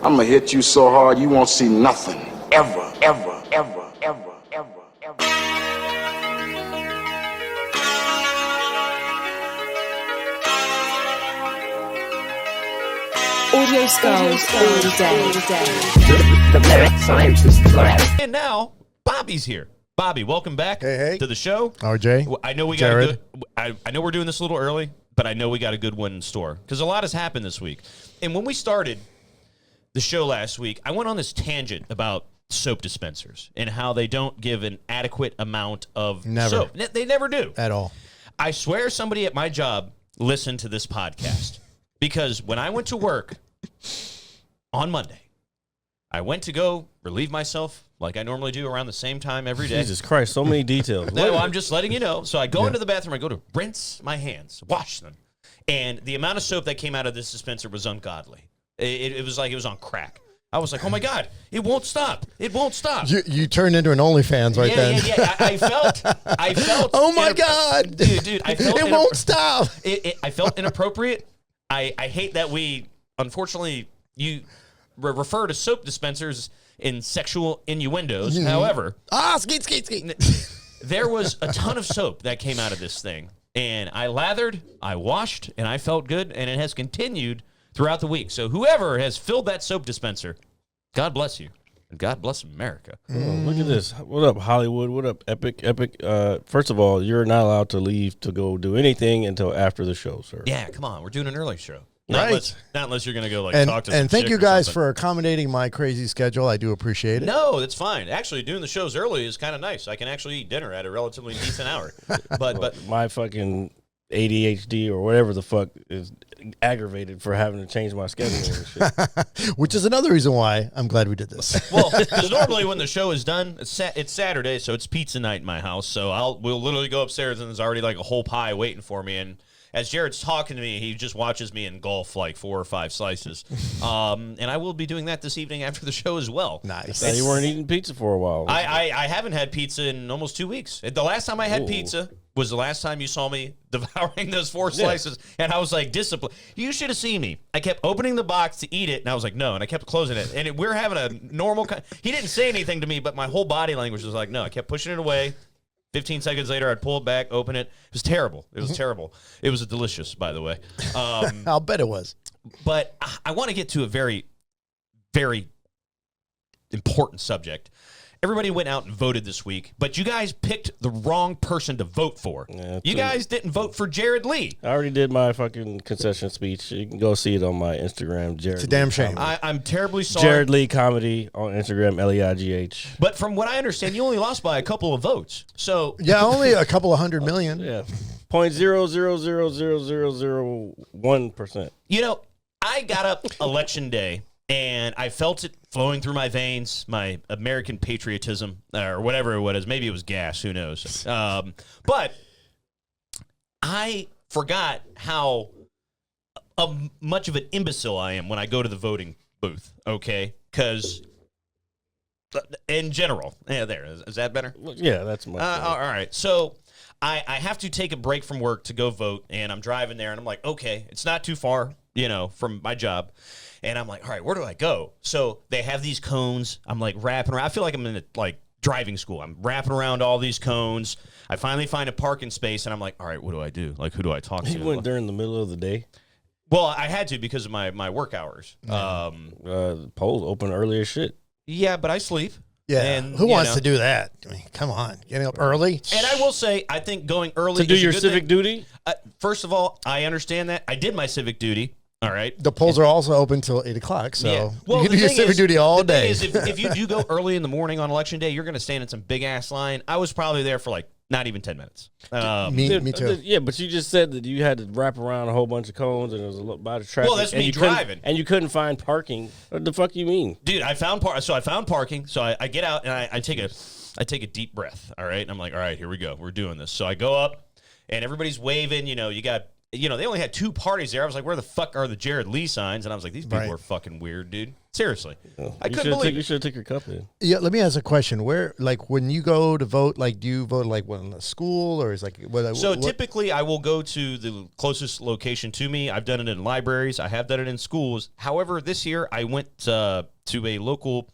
I'm gonna hit you so hard you won't see nothing. Ever, ever, ever, ever, ever, ever. Audio Skulls all day. The lyric science is correct. And now, Bobby's here. Bobby, welcome back Hey. to the show. RJ. I know we Jared. got a good. I know we're doing this a little early, but I know we got a good one in store because a lot has happened this week. And when we started the show last week, I went on this tangent about soap dispensers and how they don't give an adequate amount of soap. They never do. At all. I swear somebody at my job listened to this podcast because when I went to work on Monday, I went to go relieve myself like I normally do around the same time every day. Jesus Christ, so many details. No, I'm just letting you know. So I go into the bathroom, I go to rinse my hands, wash them. And the amount of soap that came out of this dispenser was ungodly. It was like it was on crack. I was like, oh my God, it won't stop. It won't stop. You turned into an OnlyFans right then. Yeah. I felt. Oh my God. Dude, I felt it won't stop. I felt inappropriate. I hate that we, unfortunately, you refer to soap dispensers in sexual innuendos. However, skeet. there was a ton of soap that came out of this thing. And I lathered, I washed, and I felt good. And it has continued throughout the week. So whoever has filled that soap dispenser, God bless you. And God bless America. Oh, look at this. What up, Hollywood? What up, Epic? First of all, you're not allowed to leave to go do anything until after the show, sir. Yeah, come on. We're doing an early show. Right. Not unless you're going to go talk to some And thank chick you or guys something. for accommodating my crazy schedule. I do appreciate it. No, that's fine. Actually, doing the shows early is kind of nice. I can actually eat dinner at a relatively decent hour. But My fucking ADHD or whatever the fuck is aggravated for having to change my schedule and shit. Which is another reason why I'm glad we did this. well, because normally when the show is done, it's Saturday, so it's pizza night in my house. So we'll literally go upstairs and there's already like a whole pie waiting for me. And as Jared's talking to me, he just watches me engulf like 4 or 5 slices. And I will be doing that this evening after the show as well. Nice. Now you weren't eating pizza for a while. I haven't had pizza in almost 2 weeks. The last time I had pizza was the last time you saw me devouring those 4 slices, and I was like, discipline. You should have seen me. I kept opening the box to eat it, and I was like, no, and I kept closing it. And we're having a normal he didn't say anything to me, but my whole body language was like, no. I kept pushing it away. 15 seconds later, I'd pull it back, open it. It was terrible. It was terrible. It was delicious, by the way. I'll bet it was. But I want to get to a very, very important subject. Everybody went out and voted this week, but you guys picked the wrong person to vote for. Yeah, you guys didn't vote for Jared Lee. I already did my fucking concession speech. You can go see it on my Instagram, Jared. It's a damn shame. I'm terribly sorry. Jared Lee Comedy on Instagram, LEIGH. But from what I understand, you only lost by a couple of votes. So Yeah, only a couple of 100 million. Yeah, 0.0000001%. You know, I got up election day, and I felt it flowing through my veins, my American patriotism, or whatever it was. Maybe it was gas. Who knows? But I forgot how much of an imbecile I am when I go to the voting booth, okay? Because in general, is that better? Yeah, that's my All right. So I have to take a break from work to go vote, and I'm driving there, and I'm like, okay, it's not too far, from my job. And I'm like, all right, where do I go? So they have these cones. I'm like wrapping around. I feel like I'm in driving school. I'm wrapping around all these cones. I finally find a parking space, and I'm like, all right, what do I do? Like, who do I talk to? You went during the middle of the day? Well, I had to because of my work hours. Polls open early as shit. Yeah, but I sleep. Yeah, And, who wants to do that? I mean, come on, getting up early. And I will say, I think going early To do is a your good civic thing. duty? First of all, I understand that. I did my civic duty. All right. The polls are also open till 8 o'clock, so Yeah. Well, you can the do your thing civic is- duty all the day. thing is, if you do go early in the morning on election day, you're going to stand in some big ass line. I was probably there for not even 10 minutes. me too. Yeah, but you just said that you had to wrap around a whole bunch of cones and there was a lot of traffic. Well, that's and me you couldn't- driving. And you couldn't find parking. What the fuck you mean? Dude, I found parking. So I get out and I take a deep breath. All right. And I'm like, all right, here we go. We're doing this. So I go up and everybody's waving. You got they only had 2 parties there. I was like, where the fuck are the Jared Lee signs? And I was like, these people Right. are fucking weird, dude. Seriously, I You couldn't should believe you it. should take your cup in. Yeah, let me ask a question. Where, like, when you go to vote, like, do you vote like in a school or is like what? So what- typically, I will go to the closest location to me. I've done it in libraries. I have done it in schools. However, this year I went to a local,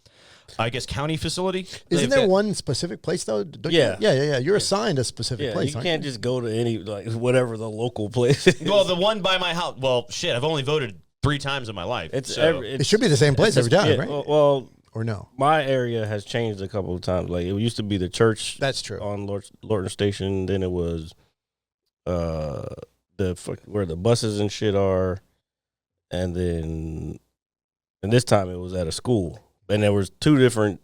I guess, county facility. Isn't there one specific place though? Don't you- Yeah. yeah. You're assigned a specific Yeah, place. you aren't can't just go to any like whatever the local place is. Well, the one by my house. Well, shit, I've only voted 3 times in my life. It's so. It should be the same place every time, right? Well, Or no? my area has changed a couple of times. Like it used to be the church. That's true. On Lorton Station. Then it was, where the buses and shit are, and this time it was at a school, and there was 2 different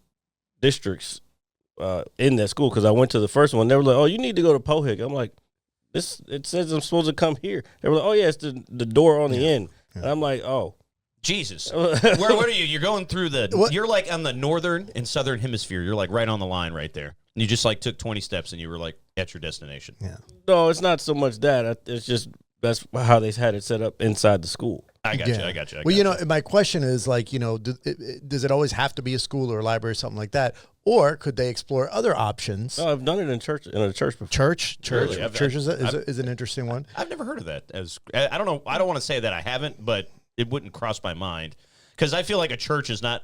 districts in that school. Because I went to the first one, they were like, "Oh, you need to go to Pohick." I'm like, It says I'm supposed to come here. They were like, "Oh yeah, it's the door on the end," and I'm like, "Oh." Jesus. Where are you? You're going through you're like on the northern and southern hemisphere. You're like right on the line right there. And you just like took 20 steps and you were like at your destination. Yeah. No, it's not so much that. It's just that's how they had it set up inside the school. I got you. Well, you know, my question is like, you know, does it always have to be a school or a library or something like that? Or could they explore other options? No, I've done it in a church before. Church Really? is an interesting one. I've never heard of that. I don't know. I don't want to say that I haven't, but it wouldn't cross my mind because I feel like a church is not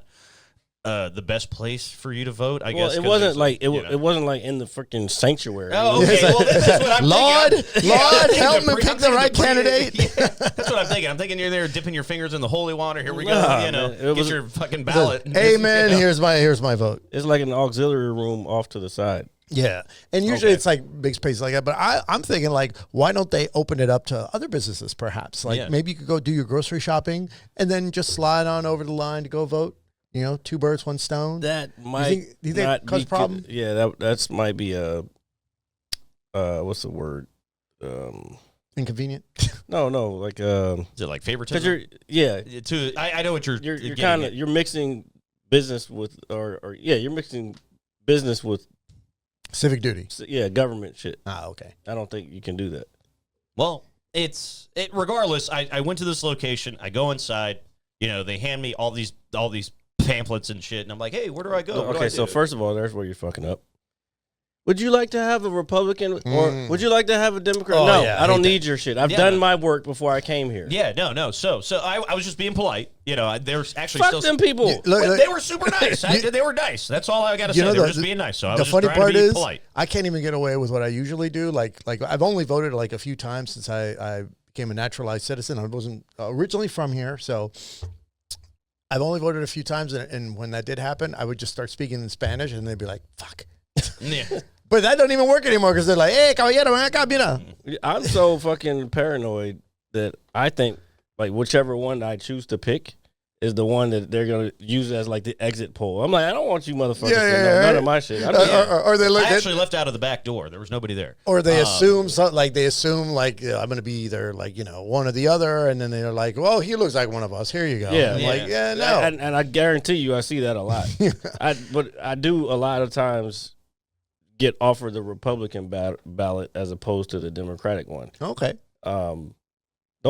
the best place for you to vote. I guess it wasn't like it wasn't like in the freaking sanctuary. Oh, okay. Well, this is what I'm Lord, thinking. Lord, help me pick the right candidate. Yeah, that's what I'm thinking. I'm thinking you're there dipping your fingers in the holy water. Here we go. Nah, You know, man, it get was- your fucking ballot. Amen. Here's my vote. It's like an auxiliary room off to the side. Yeah, and usually Okay. it's like big spaces like that. But I'm thinking like, why don't they open it up to other businesses? Perhaps like Yeah. maybe you could go do your grocery shopping and then just slide on over the line to go vote. You know, 2 birds, 1 stone. That might do you think not cause be problem? Yeah, that's might be a what's the word? Inconvenient. No, like Is it like because favoritism? I know what you're you're getting kind of at. you're mixing business with you're mixing business with Civic duty. government shit. Ah, okay. I don't think you can do that. Well, regardless. I went to this location. I go inside. You know, they hand me all these pamphlets and shit, and I'm like, hey, where do I go? What do I Okay, so do? first of all, there's where you're fucking up. Would you like to have a Republican or would you like to have a Democrat? Oh, No, yeah, I don't hate need your shit. I've Yeah, done no. my work before I came here. Yeah, no. So I was just being polite. You know, they were actually Fuck still them people. Look, They were super nice. They were nice. That's all I got to say. They were just being nice. So I was the just funny trying part to be is, polite. I can't even get away with what I usually do. Like I've only voted like a few times since I became a naturalized citizen. I wasn't originally from here, so I've only voted a few times. And when that did happen, I would just start speaking in Spanish, and they'd be like, "Fuck." Yeah. But that doesn't even work anymore because they're like, "Hey, caballero, ven acá, mira." I'm so fucking paranoid that I think like whichever one I choose to pick is the one that they're gonna use as like the exit poll. I'm like, I don't want you motherfuckers to know none of my shit. I don't Or they look I at, actually left out of the back door. There was nobody there. or they assume something like I'm going to be either like one or the other, and then they're like, "Well, he looks like one of us. Here you go." Yeah. I'm like, Yeah. no. and I guarantee you, I see that a lot. But I do a lot of times get offered the Republican ballot as opposed to the Democratic one. Okay. Don't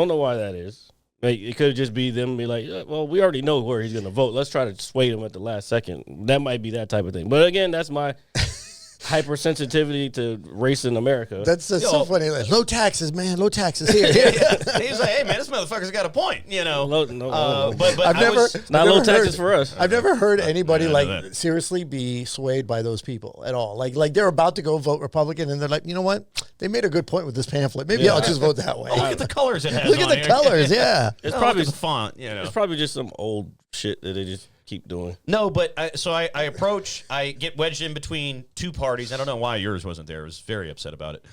know why that is. Like, it could just be them be like, well, we already know where he's going to vote. Let's try to sway him at the last second. That might be that type of thing. But again, that's my hypersensitivity to race in America. That's so funny. Like, low taxes, man. Low taxes here. Yeah. He's like, hey man, this motherfucker's got a point. You know. No. But I've I never, was, Not I've low never taxes heard, for us. I've never heard anybody Yeah, I know that. seriously be swayed by those people at all. Like they're about to go vote Republican, and they're like, you know what? They made a good point with this pamphlet. Maybe I'll just vote that way. look at the colors it has. Look at on the here. colors. Yeah. It's Oh, probably look at the font. You know. it's probably just some old shit that they just keep doing. No, but I approach. I get wedged in between 2 parties. I don't know why yours wasn't there. I was very upset about it.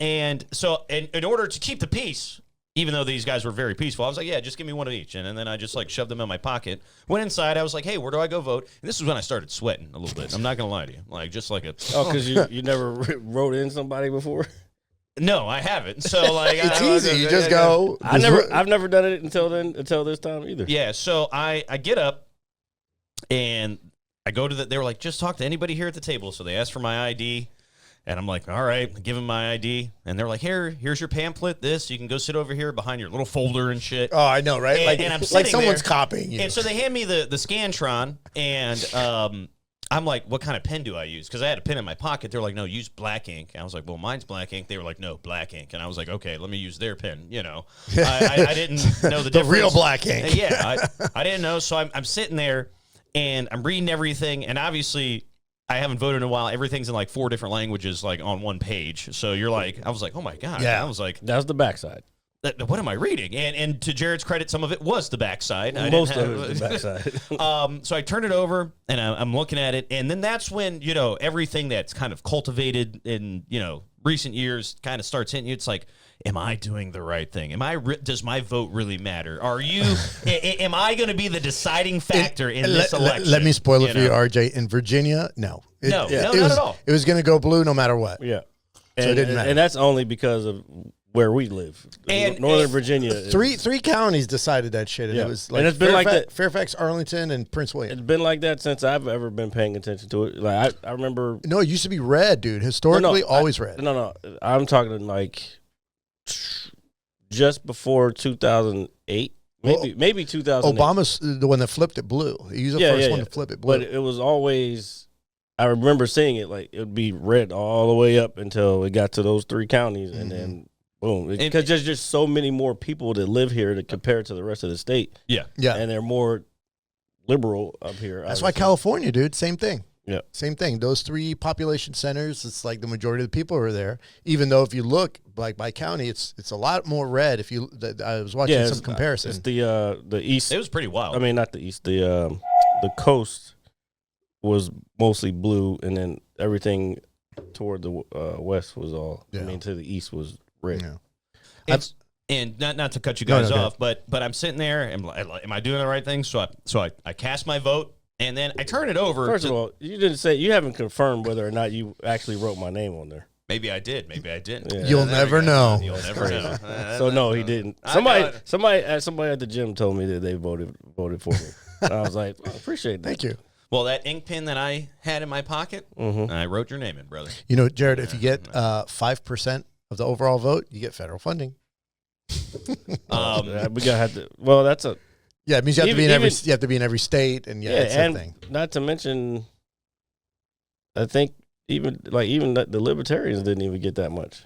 And so in order to keep the peace, even though these guys were very peaceful, I was like, yeah, just give me one of each. And then I just like shoved them in my pocket. Went inside. I was like, hey, where do I go vote? And this is when I started sweating a little bit. I'm not gonna lie to you. Like just like a. Oh, because you never wrote in somebody before. No, I haven't. So like It's easy. You just go. I've never done it until this time either. Yeah. So I get up and I go to they were like, just talk to anybody here at the table. So they asked for my ID. And I'm like, all right, give them my ID. And they're like, here's your pamphlet. You can go sit over here behind your little folder and shit. Oh, I know, right? And I'm like sitting someone's there, copying you. And so they hand me the Scantron, and I'm like, what kind of pen do I use? Because I had a pen in my pocket. They're like, no, use black ink. I was like, well, mine's black ink. They were like, no, black ink. And I was like, okay, let me use their pen. You know, I didn't know the difference. Real black ink. Yeah, I didn't know. So I'm sitting there, and I'm reading everything, and obviously I haven't voted in a while. Everything's in like 4 different languages, like on one page. So you're like, I was like, oh my God. Yeah. I was like, That was the backside. what am I reading? And to Jared's credit, some of it was the backside. Most of it was the backside. So I turn it over, and I'm looking at it, and then that's when, you know, everything that's kind of cultivated in, you know, recent years kind of starts hitting you. It's like, am I doing the right thing? Does my vote really matter? Are you? Am I going to be the deciding factor in this election? Let me spoil it for you, know? RJ. In Virginia, no. No, not was, at all. It was going to go blue no matter what. Yeah. So it didn't matter. And that's only because of where we live. And- Northern and- Virginia. Is, Three counties decided that shit, and Yeah. it was like And it's been like that- Fairfax, Arlington, and Prince William. It's been like that since I've ever been paying attention to it. Like I remember. No, it used to be red, dude. Historically, always red. No. I'm talking like just before 2008, maybe 2008. Obama's the one that flipped it blue. He was the first one to flip it blue. But it was always. I remember seeing it like it would be red all the way up until it got to those 3 counties, and then boom. Because there's just so many more people that live here to compare to the rest of the state. Yeah. And they're more liberal up here. That's why California, dude, same thing. Yeah. Same thing. Those 3 population centers, it's like the majority of the people are there. Even though if you look like by county, it's a lot more red. If you, I was watching some comparison. It's the east. It was pretty wild. I mean, not the east. The coast was mostly blue, and then everything toward the west was all. I mean, to the east was red. Yeah. And not to cut you guys No, off, but I'm sitting there, and am I doing the right thing? So I cast my vote, and then I turn it over. First of all, you haven't confirmed whether or not you actually wrote my name on there. Maybe I did. Maybe I didn't. Yeah. You'll never know. You'll never know. So no, he didn't. Somebody at the gym told me that they voted for me. And I was like, I appreciate that. Thank you. Well, that ink pen that I had in my pocket, I wrote your name in, brother. You know, Jared, if you get 5% of the overall vote, you get federal funding. We gotta have to. Well, that's a. Yeah, it means you have to be in every state, and it's and a thing. Not to mention, I think even the libertarians didn't even get that much.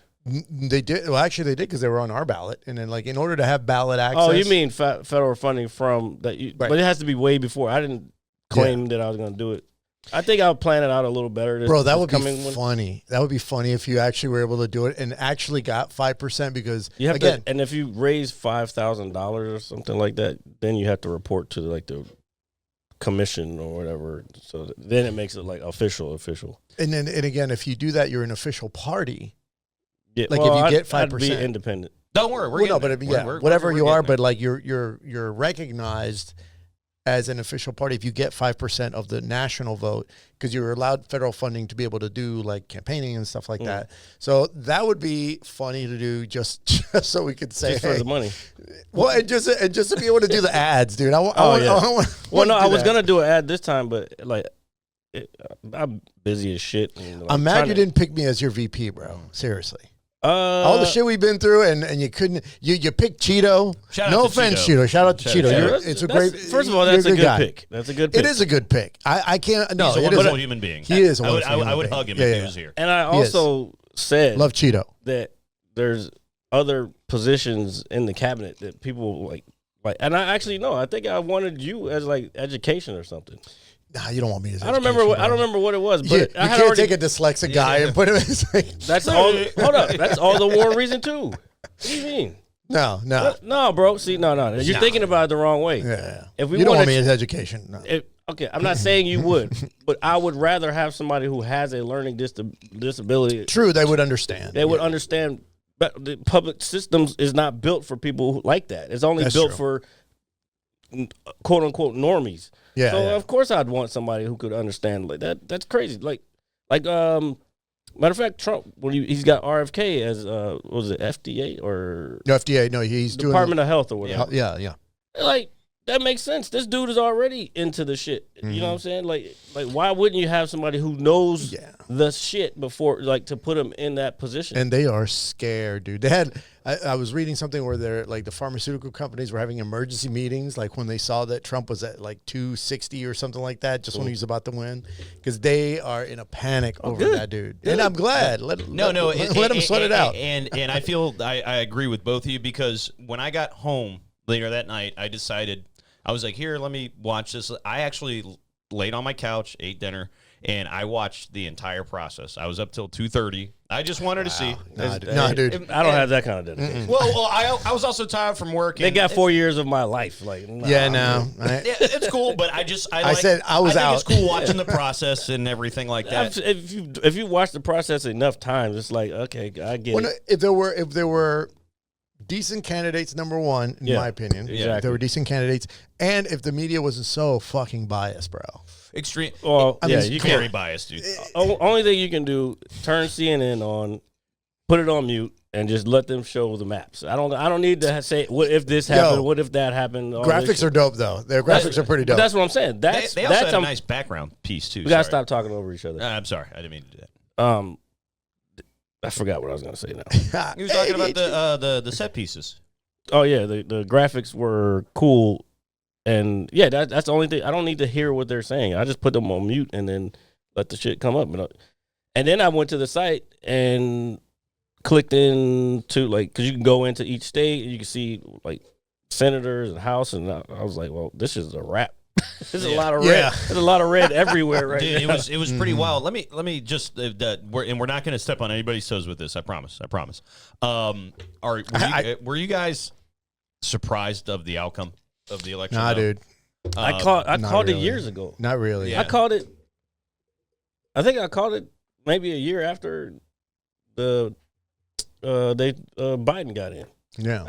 They did. Well, actually, they did because they were on our ballot, and then in order to have ballot access. Oh, you mean federal funding from that? Right. But it has to be way before. I didn't claim that I was going to do it. I think I'll plan it out a little better. Bro, that would be funny. That would be funny if you actually were able to do it and actually got 5% because you have again, and if you raise $5,000 or something like that, then you have to report to like the commission or whatever. So then it makes it like official. And again, if you do that, you're an official party. Yeah, if you get 5%, I'd be independent. Don't worry, whatever you are, but like you're recognized as an official party if you get 5% of the national vote because you're allowed federal funding to be able to do like campaigning and stuff like that. So that would be funny to do just so we could say Just for the money. Well, and just to be able to do the ads, dude. I was gonna do an ad this time, but like I'm busy as shit. And, like, I'm mad you didn't pick me as your VP, bro. Seriously. All All the shit we've been through, and you couldn't. You picked Cheeto. Shout No out to offense, Cheeto. Cheeto. Shout out to Cheeto. First of all, that's a good guy. pick. That's a good pick. It is a good pick. I can't. No, He's a it wonderful is. human being. He is a I would, wonderful I would human hug being. him if Yeah, he yeah. was here. And I also said Love Cheeto. that there's other positions in the cabinet that people like, and I actually know. I think I wanted you as like education or something. Nah, you don't want me as. I don't remember what it was, but You I had can't already. take a dyslexic guy and put him as like, That's all. Hold up, that's all the more reason too. What do you mean? no. No, bro. See, no. You're thinking about it the wrong way. Yeah. If we You don't want wanted- me as education. No. Okay, I'm not saying you would, but I would rather have somebody who has a learning disability. True, they would understand. They would understand. But the public systems is not built for people like that. It's only That's built true. for quote unquote normies. Yeah. So yeah. of course I'd want somebody who could understand like that. That's crazy. Like matter of fact, Trump when he's got RFK as what was it FDA or No, FDA. No, he's doing Department of Health or whatever. Yeah. Like that makes sense. This dude is already into the shit. You know what I'm saying? Like why wouldn't you have somebody who knows the shit before, like, to put him in that position? And they are scared, dude. They had. I was reading something where they're like the pharmaceutical companies were having emergency meetings, like when they saw that Trump was at like 260 or something like that, just when he was about to win, because they are in a panic over that dude. And I'm glad. Let him sweat it out. And I feel I agree with both of you, because when I got home later that night, I decided, I was like, here, let me watch this. I actually laid on my couch, ate dinner, and I watched the entire process. I was up till 2:30. I just wanted to see. Nah, dude. I don't have that kind of dedication. Well, I was also tired from work. They got 4 years of my life. Like, nah, no. It's cool, but I think out. it's cool watching the process and everything like that. If you watch the process enough times, it's like, okay, I get it. If there were decent candidates, number one, in my opinion, exactly. if there were decent candidates, and if the media wasn't so fucking biased, bro. Extreme. Well, you very biased, dude. Only thing you can do, turn CNN on, put it on mute, and just let them show the maps. I don't need to say what if this happened, what if that happened. Graphics are dope though. Their graphics are pretty dope. That's what I'm saying. They also had a nice background piece too. We gotta stop talking over each other. I'm sorry, I didn't mean to do that. I forgot what I was gonna say now. He was talking about the set pieces. Oh yeah, the graphics were cool. And yeah, that's the only thing. I don't need to hear what they're saying. I just put them on mute and then let the shit come up. And then I went to the site and clicked into, like, because you can go into each state and you can see like senators and House, and I was like, well, this is a wrap. There's a lot of red. There's a lot of red everywhere right Dude, now. It was pretty wild. Let me just we're not going to step on anybody's toes with this. I promise. Were you guys surprised of the outcome of the election? Nah, dude. I called really. it years ago. Not really. Yeah. I think I called it maybe a year after Biden got in. Yeah.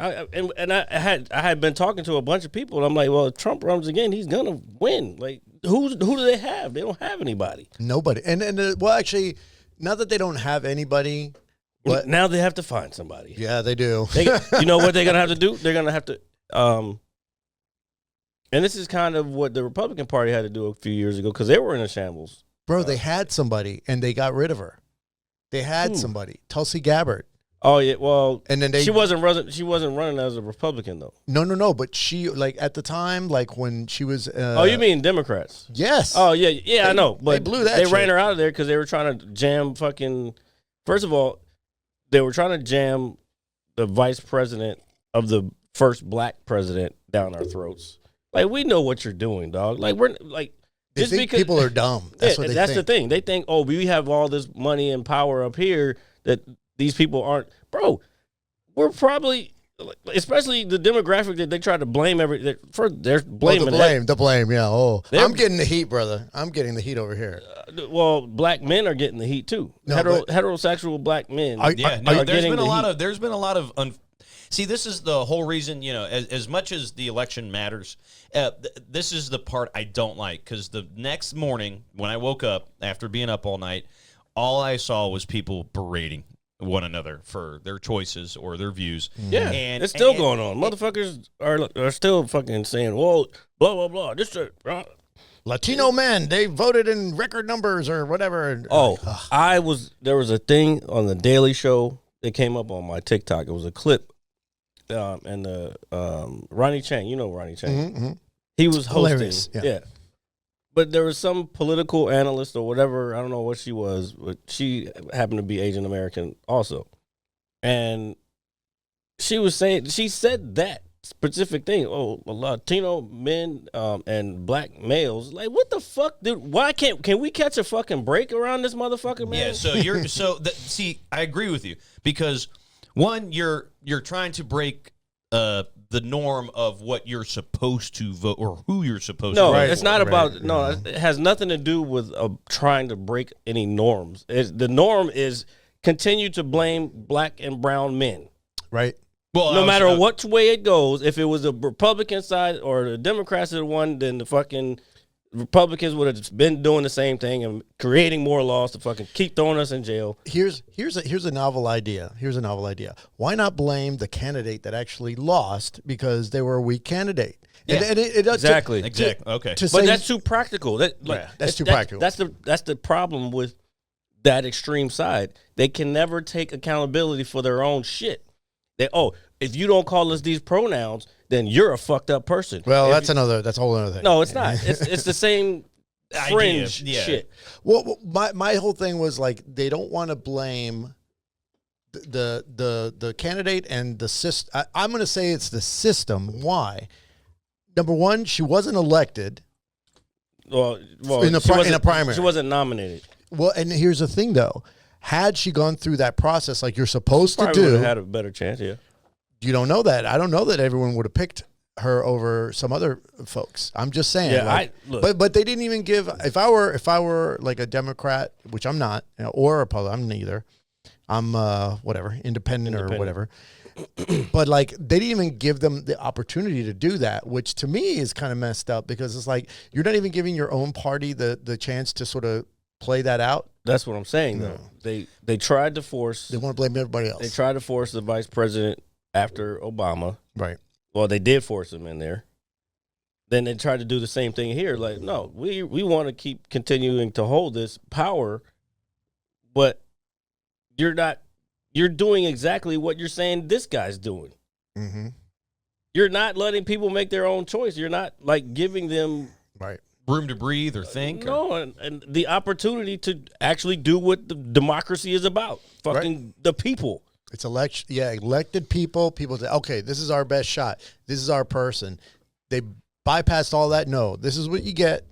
I had been talking to a bunch of people, and I'm like, well, if Trump runs again, he's gonna win. Like, who do they have? They don't have anybody. Nobody. And well, actually, not that they don't have anybody, but now they have to find somebody. Yeah, they do. You know what they're gonna have to do? They're gonna have to. And this is kind of what the Republican Party had to do a few years ago, because they were in a shambles. Bro, they had somebody, and they got rid of her. They had somebody, Tulsi Gabbard. Oh yeah, well, and then she wasn't running as a Republican though. No. But she, like, at the time, like when she was. Oh, you mean Democrats? Yes. Oh yeah, I know. But they blew that. They shit. ran her out of there because they were trying to jam fucking. First of all, they were trying to jam the vice president of the first black president down our throats. Like, we know what you're doing, dog. Like, we're like. They think people are dumb. That's what they think. That's the thing. They think, oh, we have all this money and power up here that these people aren't. Bro, we're probably, especially the demographic that they try to blame they're blaming. The blame, yeah. Oh, I'm getting the heat, brother. I'm getting the heat over here. Well, black men are getting the heat too. No, heterosexual black men. There's been a lot of. See, this is the whole reason, as much as the election matters, this is the part I don't like, because the next morning when I woke up after being up all night, all I saw was people berating one another for their choices or their views. Yeah, and it's still going on. Motherfuckers are still fucking saying, well, blah, blah, blah. Latino men, they voted in record numbers or whatever. There was a thing on the Daily Show that came up on my TikTok. It was a clip. And Ronnie Chang, you know Ronnie Chang. Mm-hmm. He was hosting. Hilarious. Yeah. But there was some political analyst or whatever, I don't know what she was, but she happened to be Asian American also. And she said that specific thing. Oh, Latino men and black males. Like, what the fuck, dude? Why can we catch a fucking break around this motherfucker, man? Yeah, see, I agree with you, because one, you're trying to break the norm of what you're supposed to vote or who you're supposed to vote. No, it's not about. No, it has nothing to do with trying to break any norms. The norm is continue to blame black and brown men. Right. Well, no matter which way it goes, if it was the Republican side or the Democrats that won, then the fucking Republicans would have been doing the same thing and creating more laws to fucking keep throwing us in jail. Here's a novel idea. Here's a novel idea. Why not blame the candidate that actually lost because they were a weak candidate? And it does Exactly. Okay. To But say, that's too practical. That's too practical. That's the problem with that extreme side. They can never take accountability for their own shit. If you don't call us these pronouns, then you're a fucked up person. well, If that's a whole other thing. no, it's not. It's the same fringe Idea, yeah. shit. Well, my whole thing was like they don't want to blame the candidate and the system. I'm going to say it's the system. Why? Number one, she wasn't elected. Well, In a primary. she wasn't nominated. Well, and here's the thing, though. Had she gone through that process like you're supposed to Probably would do, have had a better chance. Yeah. you don't know that. I don't know that everyone would have picked her over some other folks. I'm just saying. Yeah, like, look. but they didn't even give. If I were like a Democrat, which I'm not, or a Republican, I'm neither. I'm whatever, independent or whatever. But like they didn't even give them the opportunity to do that, which to me is kind of messed up because it's like you're not even giving your own party the chance to sort of play that out. That's what I'm saying, though. They tried to force. They want to blame everybody else. They tried to force the vice president after Obama. Right. Well, they did force him in there. Then they tried to do the same thing here. Like, no, we want to keep continuing to hold this power, but you're not. You're doing exactly what you're saying this guy's doing. Mm-hmm. You're not letting people make their own choice. You're not like giving them Right. Room to breathe or think. no, and the opportunity to actually do what the democracy is about. Fucking the people. It's election. Yeah, elected people. People say, okay, this is our best shot. This is our person. They bypassed all that. No, this is what you get.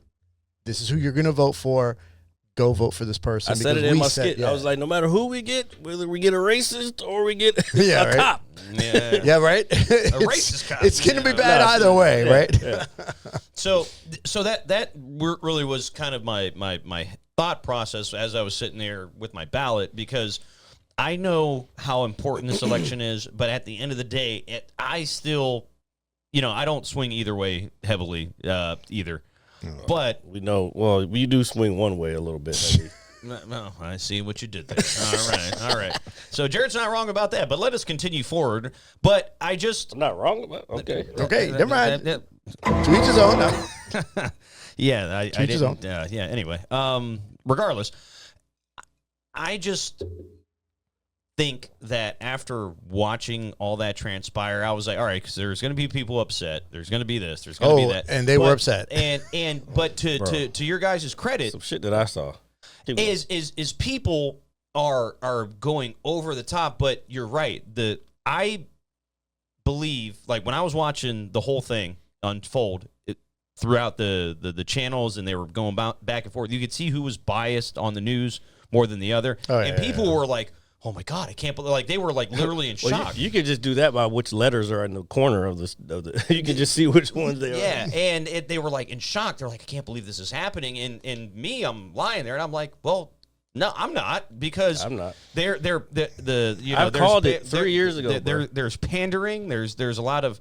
This is who you're going to vote for. Go vote for this person. I said it because in we my said- skit. yeah. I was like, no matter who we get, whether we get a racist or we get Yeah, a right. cop. Yeah. Yeah, right. A racist cop. It's going to be Yeah. bad either way, right? Yeah. So that really was kind of my thought process as I was sitting there with my ballot, because I know how important this election is, but at the end of the day, I still, I don't swing either way heavily either. But We know. Well, we do swing one way a little bit. Maybe. no, I see what you did there. All right. So Jared's not wrong about that, but let us continue forward. But I just I'm not wrong about. Okay. Okay, never mind. that- To each his own. No. Yeah, I Teach his didn't. Yeah. Anyway, regardless, I just think that after watching all that transpire, I was like, all right, because there's going to be people upset. There's going to be this. There's going to be that. And they were upset. But to your guys' credit, Some shit that I saw. is people are going over the top. But you're right. I believe, like when I was watching the whole thing unfold throughout the channels, and they were going back and forth, you could see who was biased on the news more than the other. Oh, and yeah, people were like, oh my God, I can't believe, like they were like literally in Well, shock. you could just do that by which letters are in the corner of the. You can just see which ones they are. Yeah, and they were like in shock. They're like, I can't believe this is happening. And me, I'm lying there, and I'm like, well, no, I'm not, because I'm not. They're the I've there's called it 3 years ago, There's pandering. There's a lot of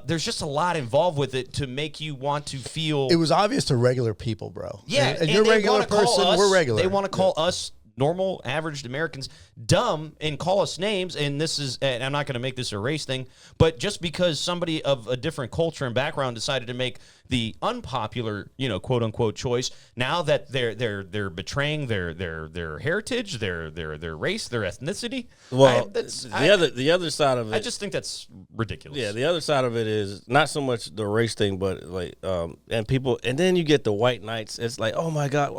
there's just a lot involved with it to make you want to feel. It was obvious to regular people, bro. Yeah, and you're a they regular wanna call person. us- We're regular. They want to call us normal, average Americans dumb and call us names. And this is, and I'm not going to make this a race thing, but just because somebody of a different culture and background decided to make the unpopular, quote unquote choice, now that they're betraying their heritage, their race, their ethnicity. Well, the other side of it. I just think that's ridiculous. Yeah, the other side of it is not so much the race thing, but like, and people, and then you get the white knights. It's like, oh my God,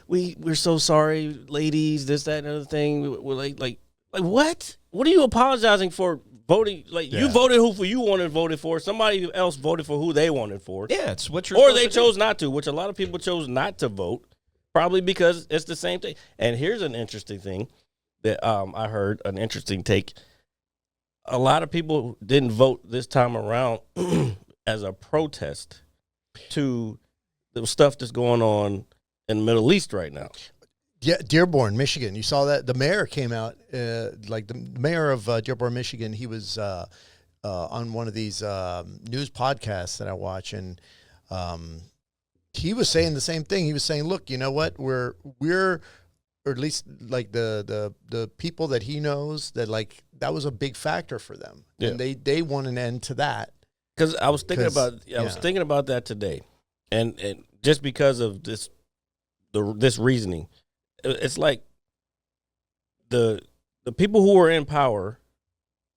we're so sorry, ladies, this, that, and other thing. We're like what? What are you apologizing for? Voting like you voted who you wanted voted for. Somebody else voted for who they wanted for. Yeah, it's what you're. Or supposed they to do. chose not to, which a lot of people chose not to vote, probably because it's the same thing. And here's an interesting thing that I heard, an interesting take. A lot of people didn't vote this time around as a protest to the stuff that's going on in the Middle East right now. Yeah, Dearborn, Michigan. You saw that the mayor came out, like the mayor of Dearborn, Michigan. He was on one of these news podcasts that I watch, and he was saying the same thing. He was saying, "Look, you know what? We're, or at least like the people that he knows that like that was a big factor for them, Yeah. and they want an end to that Because I was thinking about that today, and just because of this reasoning, it's like the people who are in power,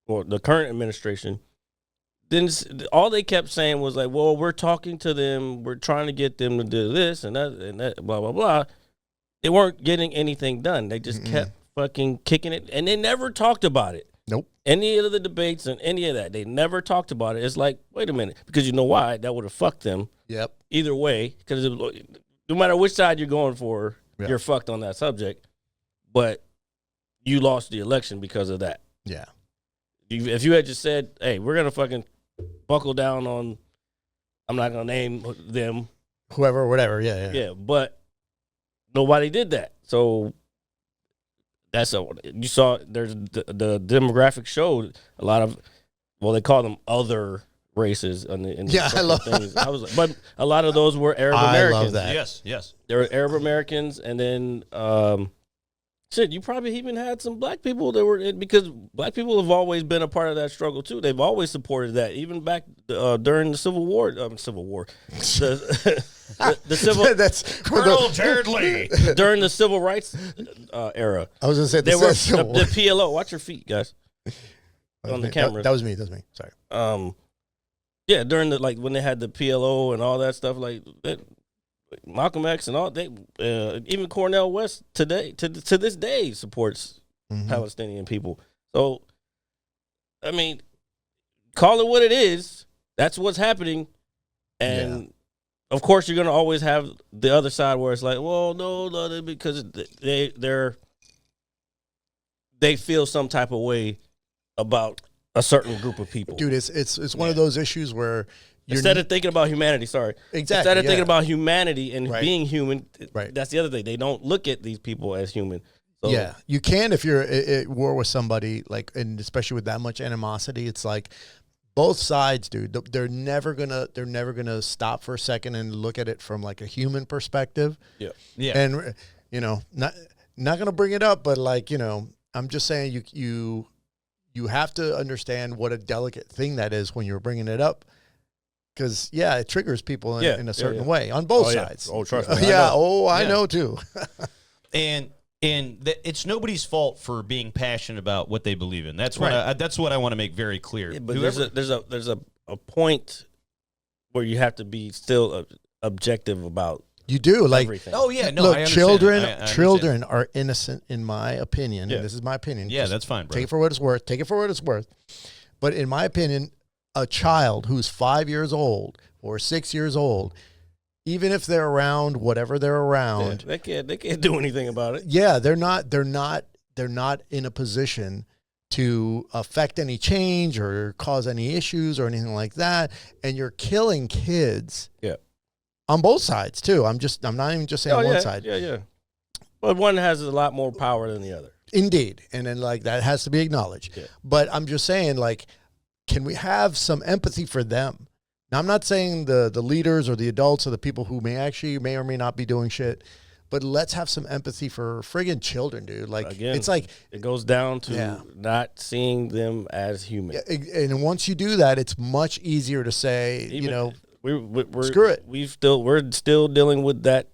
or the current administration, then all they kept saying was like, well, we're talking to them, we're trying to get them to do this and that, blah blah blah. They weren't getting anything done. They just kept fucking kicking it, and they never talked about it. Nope. Any of the debates and any of that, they never talked about it. It's like, wait a minute, because you know why? That would have fucked them. Yep. Either way, because no matter which side you're going for, you're fucked on that subject. But you lost the election because of that. Yeah. If you had just said, hey, we're going to fucking buckle down on, I'm not going to name them. Whoever, whatever, yeah. Yeah, but nobody did that. So you saw there's the demographic showed a lot of, well, they call them other races. I love things. I was like, but a lot of those were Arab Americans. I love that. Yes. There were Arab Americans, and then you probably even had some black people that were because black people have always been a part of that struggle too. They've always supported that, even back during the Civil War. The civil That's Colonel Jared Lee. During the civil rights era. I was gonna say they were the PLO. Watch your feet, guys. On the camera. That was me. Sorry. Yeah, during when they had the PLO and all that stuff, Malcolm X and all they even Cornel West today to this day supports Palestinian people. So, I mean, call it what it is. That's what's happening, and of course you're gonna always have the other side where it's like, well, no, because they feel some type of way about a certain group of people. Dude, it's one of those issues where instead of thinking about humanity, Exactly. Instead of thinking about humanity and being human, right. That's the other thing. They don't look at these people as human. So, yeah, you can if you're at war with somebody, and especially with that much animosity. It's like both sides, dude. They're never gonna stop for a second and look at it from like a human perspective. Yeah. And not gonna bring it up, but I'm just saying you have to understand what a delicate thing that is when you're bringing it up. Because, it triggers people in a certain way on both sides. Oh, trust me. I know too. and it's nobody's fault for being passionate about what they believe in. That's what I want to make very clear. Yeah, but there's a point where you have to be still objective about you do everything. Oh yeah, no. Look, I children understand. are innocent, in my opinion. Yeah. And this is my opinion. Yeah, that's fine, bro. Take it for what it's worth. But in my opinion, a child who's 5 years old or 6 years old, even if they're around whatever they're around, they can't do anything about it. Yeah, they're not in a position to affect any change or cause any issues or anything like that. And you're killing kids. Yeah. On both sides too. I'm not even just saying one side. Yeah. But one has a lot more power than the other. Indeed. And then that has to be acknowledged. Yeah. But I'm just saying can we have some empathy for them? Now, I'm not saying the leaders or the adults or the people who may or may not be doing shit, but let's have some empathy for friggin' children, dude. Again, it's like it goes down to not seeing them as human. And once you do that, it's much easier to say, we're screw it. We're still dealing with that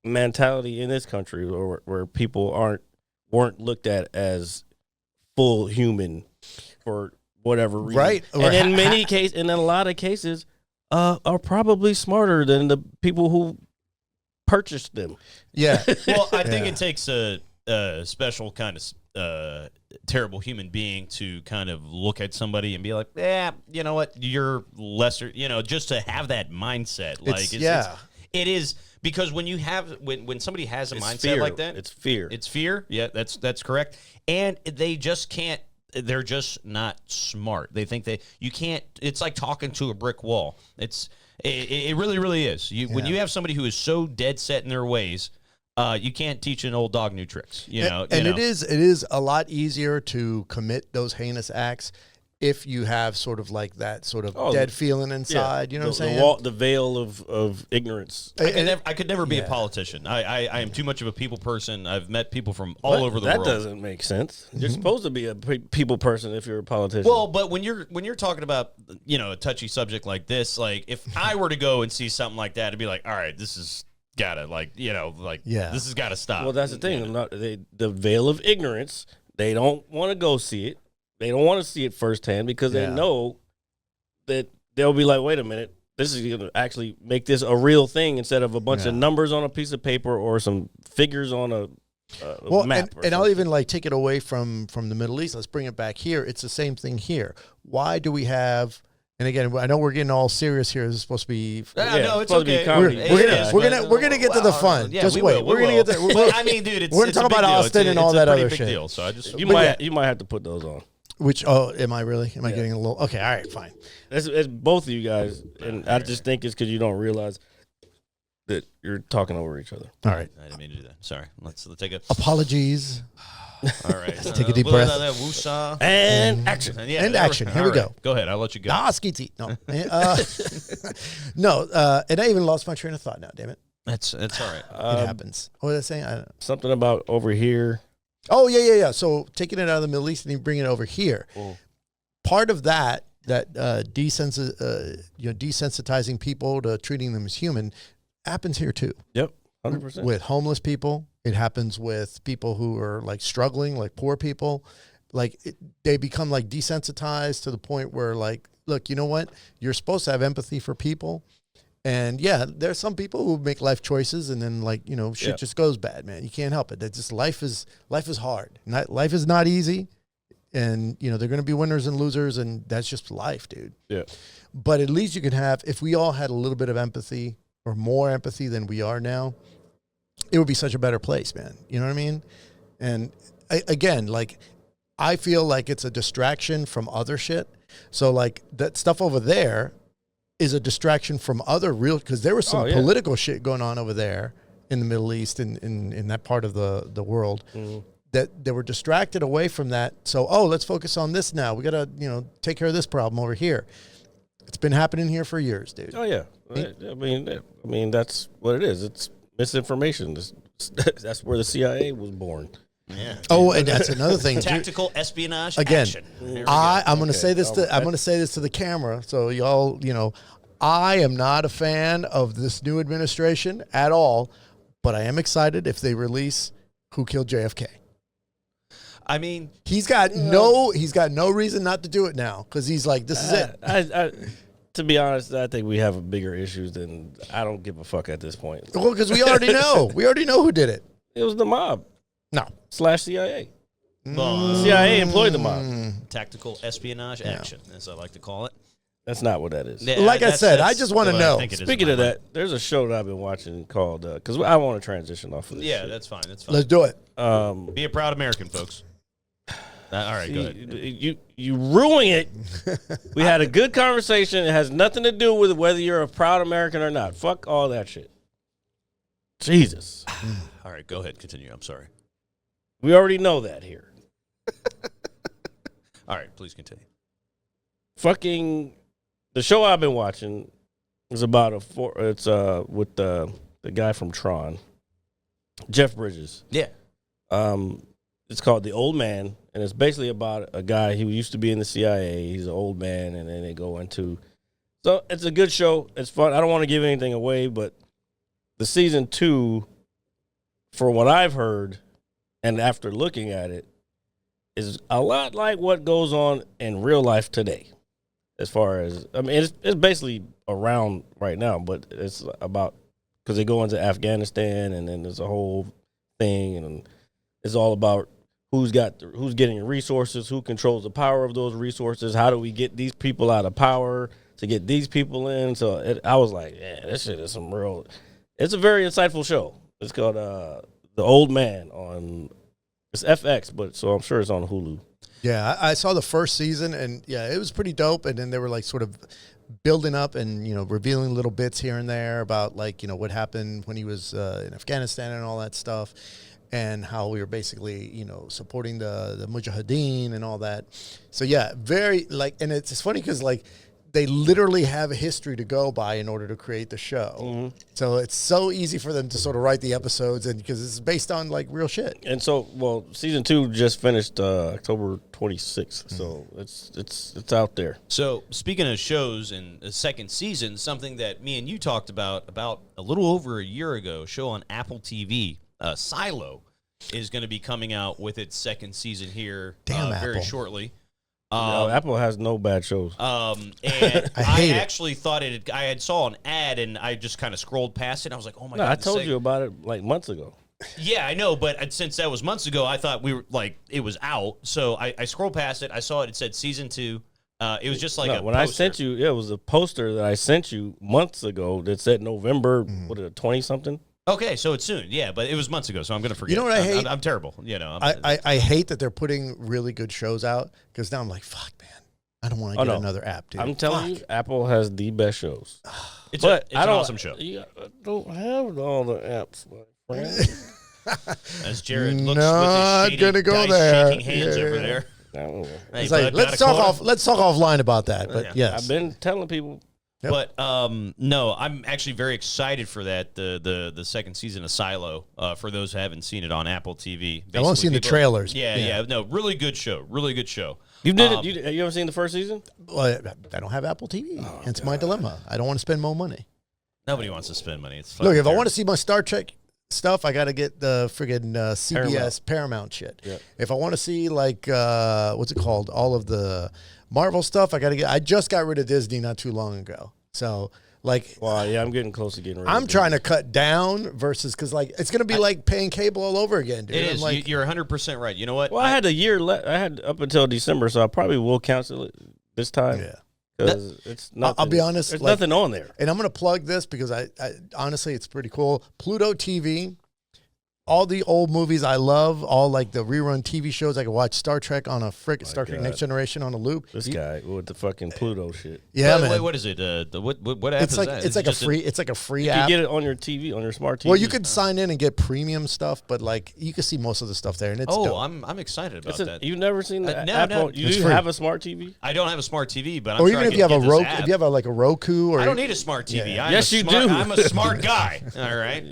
mentality in this country where people weren't looked at as full human for whatever reason. Right. And in a lot of cases, are probably smarter than the people who purchased them. Yeah. Well, I think it takes a special kind of terrible human being to kind of look at somebody and be like, you know what, you're lesser, just to have that mindset. It is because when you have when somebody has a mindset fear. Like that, it's fear. It's fear. Yeah, that's correct. And they just can't. They're just not smart. They think you can't. It's like talking to a brick wall. It really, really is. When you have somebody who is so dead set in their ways, you can't teach an old dog new tricks. It is a lot easier to commit those heinous acts if you have sort of like that sort of Oh, dead feeling inside. You know what I'm saying? The veil of ignorance. I could never be a politician. I am too much of a people person. I've met people from all over the world. That doesn't make sense. You're supposed to be a people person if you're a politician. Well, but when you're talking about a touchy subject like this, like if I were to go and see something like that, it'd be like, all right, this is gotta this has got to stop. Well, that's the thing. The veil of ignorance. They don't want to go see it. They don't want to see it firsthand because they know that they'll be like, wait a minute, this is going to actually make this a real thing instead of a bunch of numbers on a piece of paper or some figures on a map. And I'll even like take it away from the Middle East. Let's bring it back here. It's the same thing here. Why do we have? And again, I know we're getting all serious here. This is supposed to be. No, it's supposed to be okay. comedy. We're gonna get to the fun. Yeah, Just we wait. will, We're gonna get to. But I mean, dude, we're gonna talk about Austin and all that other shit. Deal, so I just you might have to put those on. Which am I really? Am I getting a little? Okay, all right, fine. It's both of you guys, and I just think it's because you don't realize that you're talking over each other. All right. I didn't mean to do that. Sorry. Let's take a. Apologies. All right. Take a deep breath. And action. And action. Here we go. Go ahead. I'll let you go. Skeetsy. No. No. And I even lost my train of thought now. Damn it. It's all right. It happens. What was I saying? I don't know. Something about over here. Oh yeah. So taking it out of the Middle East and then bringing it over here. Part of that desensitizing people to treating them as human happens here too. Yep, 100%. With homeless people, it happens with people who are like struggling, like poor people. Like they become like desensitized to the point where like, look, you know what? You're supposed to have empathy for people. And yeah, there's some people who make life choices and then like, shit just goes bad, man. You can't help it. That's just life is hard. Life is not easy. And, they're going to be winners and losers, and that's just life, dude. Yeah. But at least you can have, if we all had a little bit of empathy or more empathy than we are now, it would be such a better place, man. You know what I mean? And again, like, I feel like it's a distraction from other shit. So, like, that stuff over there is a distraction from other real, because there was some political shit going on over there in the Middle East and in that part of the world. Mm-hmm. That they were distracted away from that. So, let's focus on this now. We got to, take care of this problem over here. It's been happening here for years, dude. Oh, yeah. I mean, that's what it is. It's misinformation. That's where the CIA was born. Yeah. Oh, and that's another thing. Tactical espionage again, action. I'm going to say this I'm going to say this to the camera. So y'all, I am not a fan of this new administration at all, but I am excited if they release who killed JFK. I mean, he's got no reason not to do it now because he's like, this is it. To be honest, I think we have bigger issues than I don't give a fuck at this point. Well, because we already know. We already know who did it. It was the mob. No. /CIA. The CIA employed the mob. Tactical espionage action, as I like to call it. That's not what that is. Yeah, like I said, I just want to know. Speaking of that, there's a show that I've been watching called, because I want to transition off of this. Yeah, shit. that's fine. That's fine. Let's do it. Be a proud American, folks. All right, go ahead. You ruin it. We had a good conversation. It has nothing to do with whether you're a proud American or not. Fuck all that shit. Jesus. All right, go ahead. Continue. I'm sorry. We already know that here. All right, please continue. Fucking the show I've been watching is about it's with the guy from Tron, Jeff Bridges. Yeah. It's called The Old Man, and it's basically about a guy who used to be in the CIA. He's an old man, and then they go into. So it's a good show. It's fun. I don't want to give anything away, but the season 2, for what I've heard, and after looking at it, is a lot like what goes on in real life today. As far as, I mean, it's basically around right now, but it's about, because they go into Afghanistan, and then there's a whole thing, and it's all about who's getting resources, who controls the power of those resources, how do we get these people out of power to get these people in. So I was like, yeah, this shit is some real. It's a very insightful show. It's called The Old Man on. It's FX, but so I'm sure it's on Hulu. Yeah, I saw the first season, and yeah, it was pretty dope. And then they were like sort of building up and revealing little bits here and there about like what happened when he was in Afghanistan and all that stuff. and how we were basically, supporting the Mujahideen and all that. So yeah, very like, and it's funny because like they literally have a history to go by in order to create the show. Mm-hmm. So it's so easy for them to sort of write the episodes, and because it's based on like real shit. And so, well, season 2 just finished October 26th, so it's out there. So speaking of shows and the second season, something that me and you talked about a little over a year ago, a show on Apple TV, Silo, is going to be coming out with its second season here very Apple. shortly. Apple has no bad shows. And I hate it. actually thought I had saw an ad and I just kind of scrolled past it. And I was like, oh my No, God. I told you about it like months ago. Yeah, I know. But since that was months ago, I thought we were like, it was out. So I scrolled past it. I saw it. It said season 2. It was just like a when poster. I sent you, it was a poster that I sent you months ago that said November, 20-something? Okay, so it's soon. Yeah, but it was months ago, so I'm going to forget. You know what I hate? I'm terrible. I hate that they're putting really good shows out because now I'm like, fuck, man. I don't want to get another app, dude. I'm telling you, Apple has the best shows. It's But an awesome show. I don't have all the apps, my friend. As Jared looks Not with his shady gonna go dice there. shaking hands Yeah. over there. I don't know. Hey, It's bud, like, got a quarter? let's talk offline about that. But Yeah. yes, I've been telling people. Yep. But no, I'm actually very excited for that. The second season of Silo. For those who haven't seen it on Apple TV, I've only seen the trailers. Yeah. No, really good show. Really good show. You did it. You ever seen the first season? Well, I don't have Apple TV. It's my dilemma. I don't want to spend more money. Nobody wants to spend money. It's Look, if I want to see my Star Trek stuff, I got to get the friggin' CBS Paramount shit. Yep. If I want to see like what's it called, all of the Marvel stuff, I just got rid of Disney not too long ago. So like, Well, yeah, I'm getting close to getting rid of I'm it. trying to cut down versus because like it's gonna be like paying cable all over again, dude. it I'm is. like, You're 100% right. You know what? Well, I had a year left. I had up until December, so I probably will cancel it this time. yeah. Because it's nothing. I'll be honest, There's like- nothing on there. And I'm going to plug this because I honestly, it's pretty cool. Pluto TV, all the old movies I love, all like the rerun TV shows. I can watch Star Trek on a Star Trek God. Next Generation on a loop. This guy with the fucking Pluto shit. Yeah, Wait, man. what is it? What app It's is like that? it's like a just free. It's like a free You app. can get it on your TV, on your smart TV. Well, you could sign in and get premium stuff, but like you can see most of the stuff there, and it's dope. I'm excited about It's that. you've never seen the no, Apple? no. You It's do free. have a smart TV? I don't have a smart TV, but I'm or sure even I if you have a can get Roku, this app. if you have like a Roku, or I don't need a smart TV. Yeah. Yes, you do. I'm a smart guy. All right.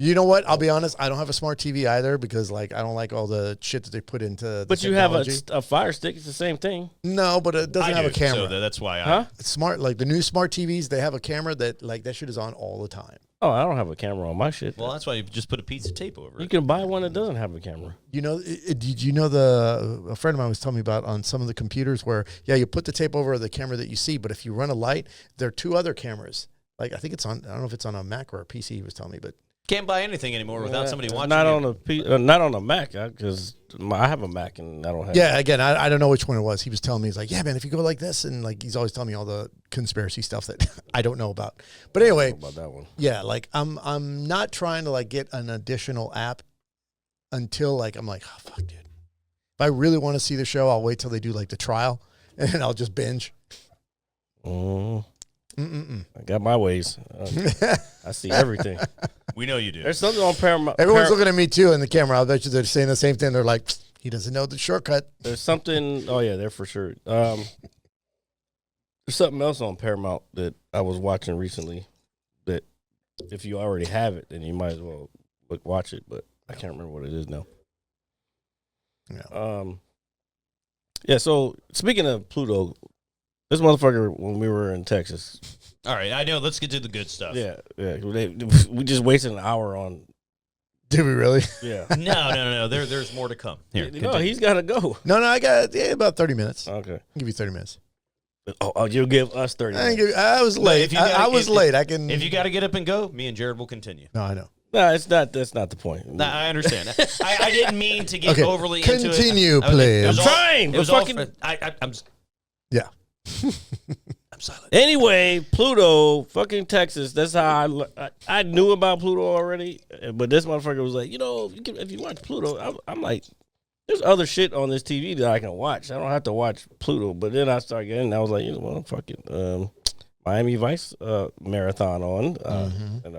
You know what? I'll be honest. I don't have a smart TV either because like I don't like all the shit that they put into. The But you have technology. a Fire Stick. It's the same thing. No, but it doesn't I have do, a camera. so that's why. Huh? It's smart, like the new smart TVs, they have a camera that like that shit is on all the time. Oh, I don't have a camera on my shit. Well, that's why you just put a piece of tape over You it. can buy one that doesn't have a camera. You know, did you know a friend of mine was telling me about on some of the computers where you put the tape over the camera that you see, but if you run a light, there are two other cameras. Like I think it's on. I don't know if it's on a Mac or a PC. He was telling me, but Can't buy anything anymore without somebody watching. Not it. on a Mac because I have a Mac and I don't have. yeah, again, I don't know which one it was. He was telling me, he's like, yeah, man, if you go like this, and like he's always telling me all the conspiracy stuff that I don't know about. But anyway, about that one. yeah, like I'm not trying to like get an additional app until like I'm like, oh fuck, dude. If I really want to see the show, I'll wait till they do like the trial, and I'll just binge. I got my ways. I see everything. We know you do. There's something on Paramount. Everyone's looking at me too in the camera. I bet you they're saying the same thing. They're like, he doesn't know the shortcut. There's something. Oh yeah, there for sure. There's something else on Paramount that I was watching recently. That if you already have it, then you might as well watch it. But I can't remember what it is now. Yeah. Yeah. So speaking of Pluto, this motherfucker when we were in Texas. All right, I know. Let's get to the good stuff. Yeah. We just wasted an hour on. Did we really? Yeah. No. There's more to come. Here, No, continue. he's got to go. No, I got about 30 minutes. Okay. I'll give you 30 minutes. Oh, you'll give us 30 minutes. I was late. if you gotta- I was if- late. I can. If you got to get up and go, me and Jared will continue. No, I know. No, it's not. That's not the point. No, I understand. I didn't mean to get Okay, overly into it. continue, I was- it was please. all- I'm trying, It was but all. fucking- I'm Yeah. silent. Anyway, Pluto, fucking Texas. That's how I knew about Pluto already, but this motherfucker was like, if you watch Pluto, I'm like, there's other shit on this TV that I can watch. I don't have to watch Pluto. But then I started getting, I was like, fuck it. Miami Vice marathon on, and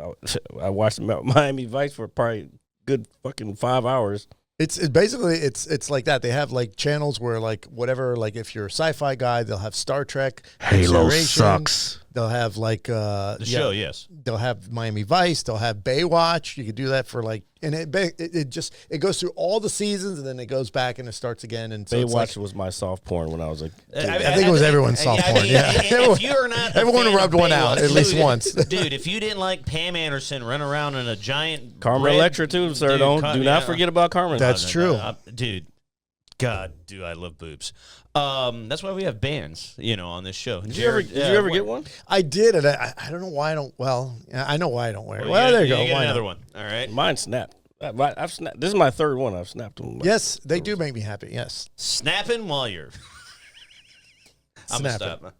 I watched Miami Vice for probably a good fucking 5 hours. It's basically it's like that. They have like channels where like whatever, like if you're a sci-fi guy, they'll have Star Trek. Halo Consideration. sucks. They'll have like The show, yes. They'll have Miami Vice. They'll have Baywatch. You could do that for like, and it just goes through all the seasons and then it goes back and it starts again. And so it's Baywatch like, was my soft porn when I was like, I think it was everyone's soft porn. Yeah, If you're not a everyone fan rubbed of one out Baywatch, at least dude, once. Dude, if you didn't like Pam Anderson run around in a giant Carmen red- Electra too, sir. Dude, Do not forget about Carmen. That's true. Dude. God, do I love boobs. That's why we have bands, on this show. Did you ever get one? I did, and I don't know why I don't. Well, I know why I don't wear it. Well, Well, there you go. get Why another not? one. All right. Mine snapped. I've snapped. This is my third one. I've snapped them. Yes, they do make me happy. Yes, Snapping while you're. I'm gonna Snapping. stop.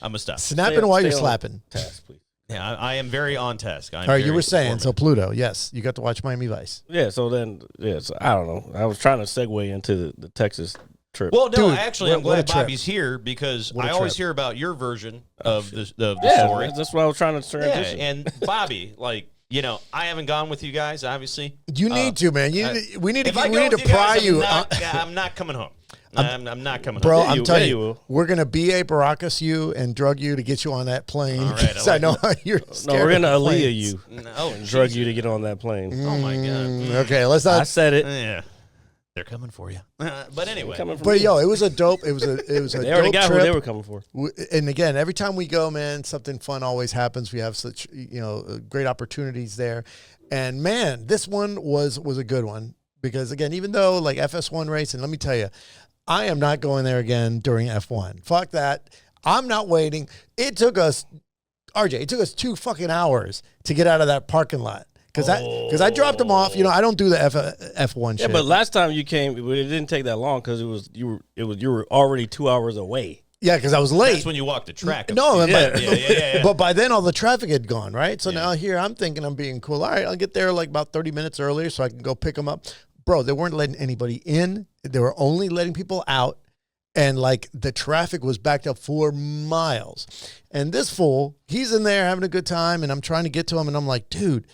I'm gonna stop. snapping while you're Stay on slapping. task, please. Yeah, I am very on task. All right, you were saying so Pluto. Yes, you got to watch Miami Vice. Yeah. So then, so I don't know. I was trying to segue into the Texas trip. Well, no, Dude, actually, what- I'm what a glad trip. Bobby's here because What a I always trip. hear about your version of the yeah, story. that's what I was trying to Yeah, transition. and Bobby, I haven't gone with you guys, obviously. You need to, man. We need to If I we go need to with you pry guys, you, I'm not coming home. I'm not coming bro. home. I'm you- telling yeah, you, you will. we're gonna BA Baracus you and drug you to get you on that plane. All right, I 'cause I like know you're. No, scared we're gonna of Aaliyah planes. you Oh, and drug you to get on that plane. Oh my god. Okay, let's I not. said it. Yeah, they're coming for you. But anyway, Coming from But me. yo, it was a dope. It was a they already dope got trip. who they were coming for. And again, every time we go, man, something fun always happens. We have such great opportunities there, and man, this one was a good one because again, even though like FS1 racing, let me tell you, I am not going there again during F1. Fuck that. I'm not waiting. It took us, RJ, it took us 2 fucking hours to get out of that parking lot. Because I dropped them off. I don't do the F1 Yeah, shit. but last time you came, it didn't take that long because you were already 2 hours away. Yeah, because I was late. that's when you walk the track. No, yeah. but by then all the traffic had gone, right? So now here I'm thinking I'm being cool. All right, I'll get there like about 30 minutes earlier so I can go pick them up. Bro, they weren't letting anybody in. They were only letting people out. And like the traffic was backed up for miles. And this fool, he's in there having a good time. And I'm trying to get to him. And I'm like, dude.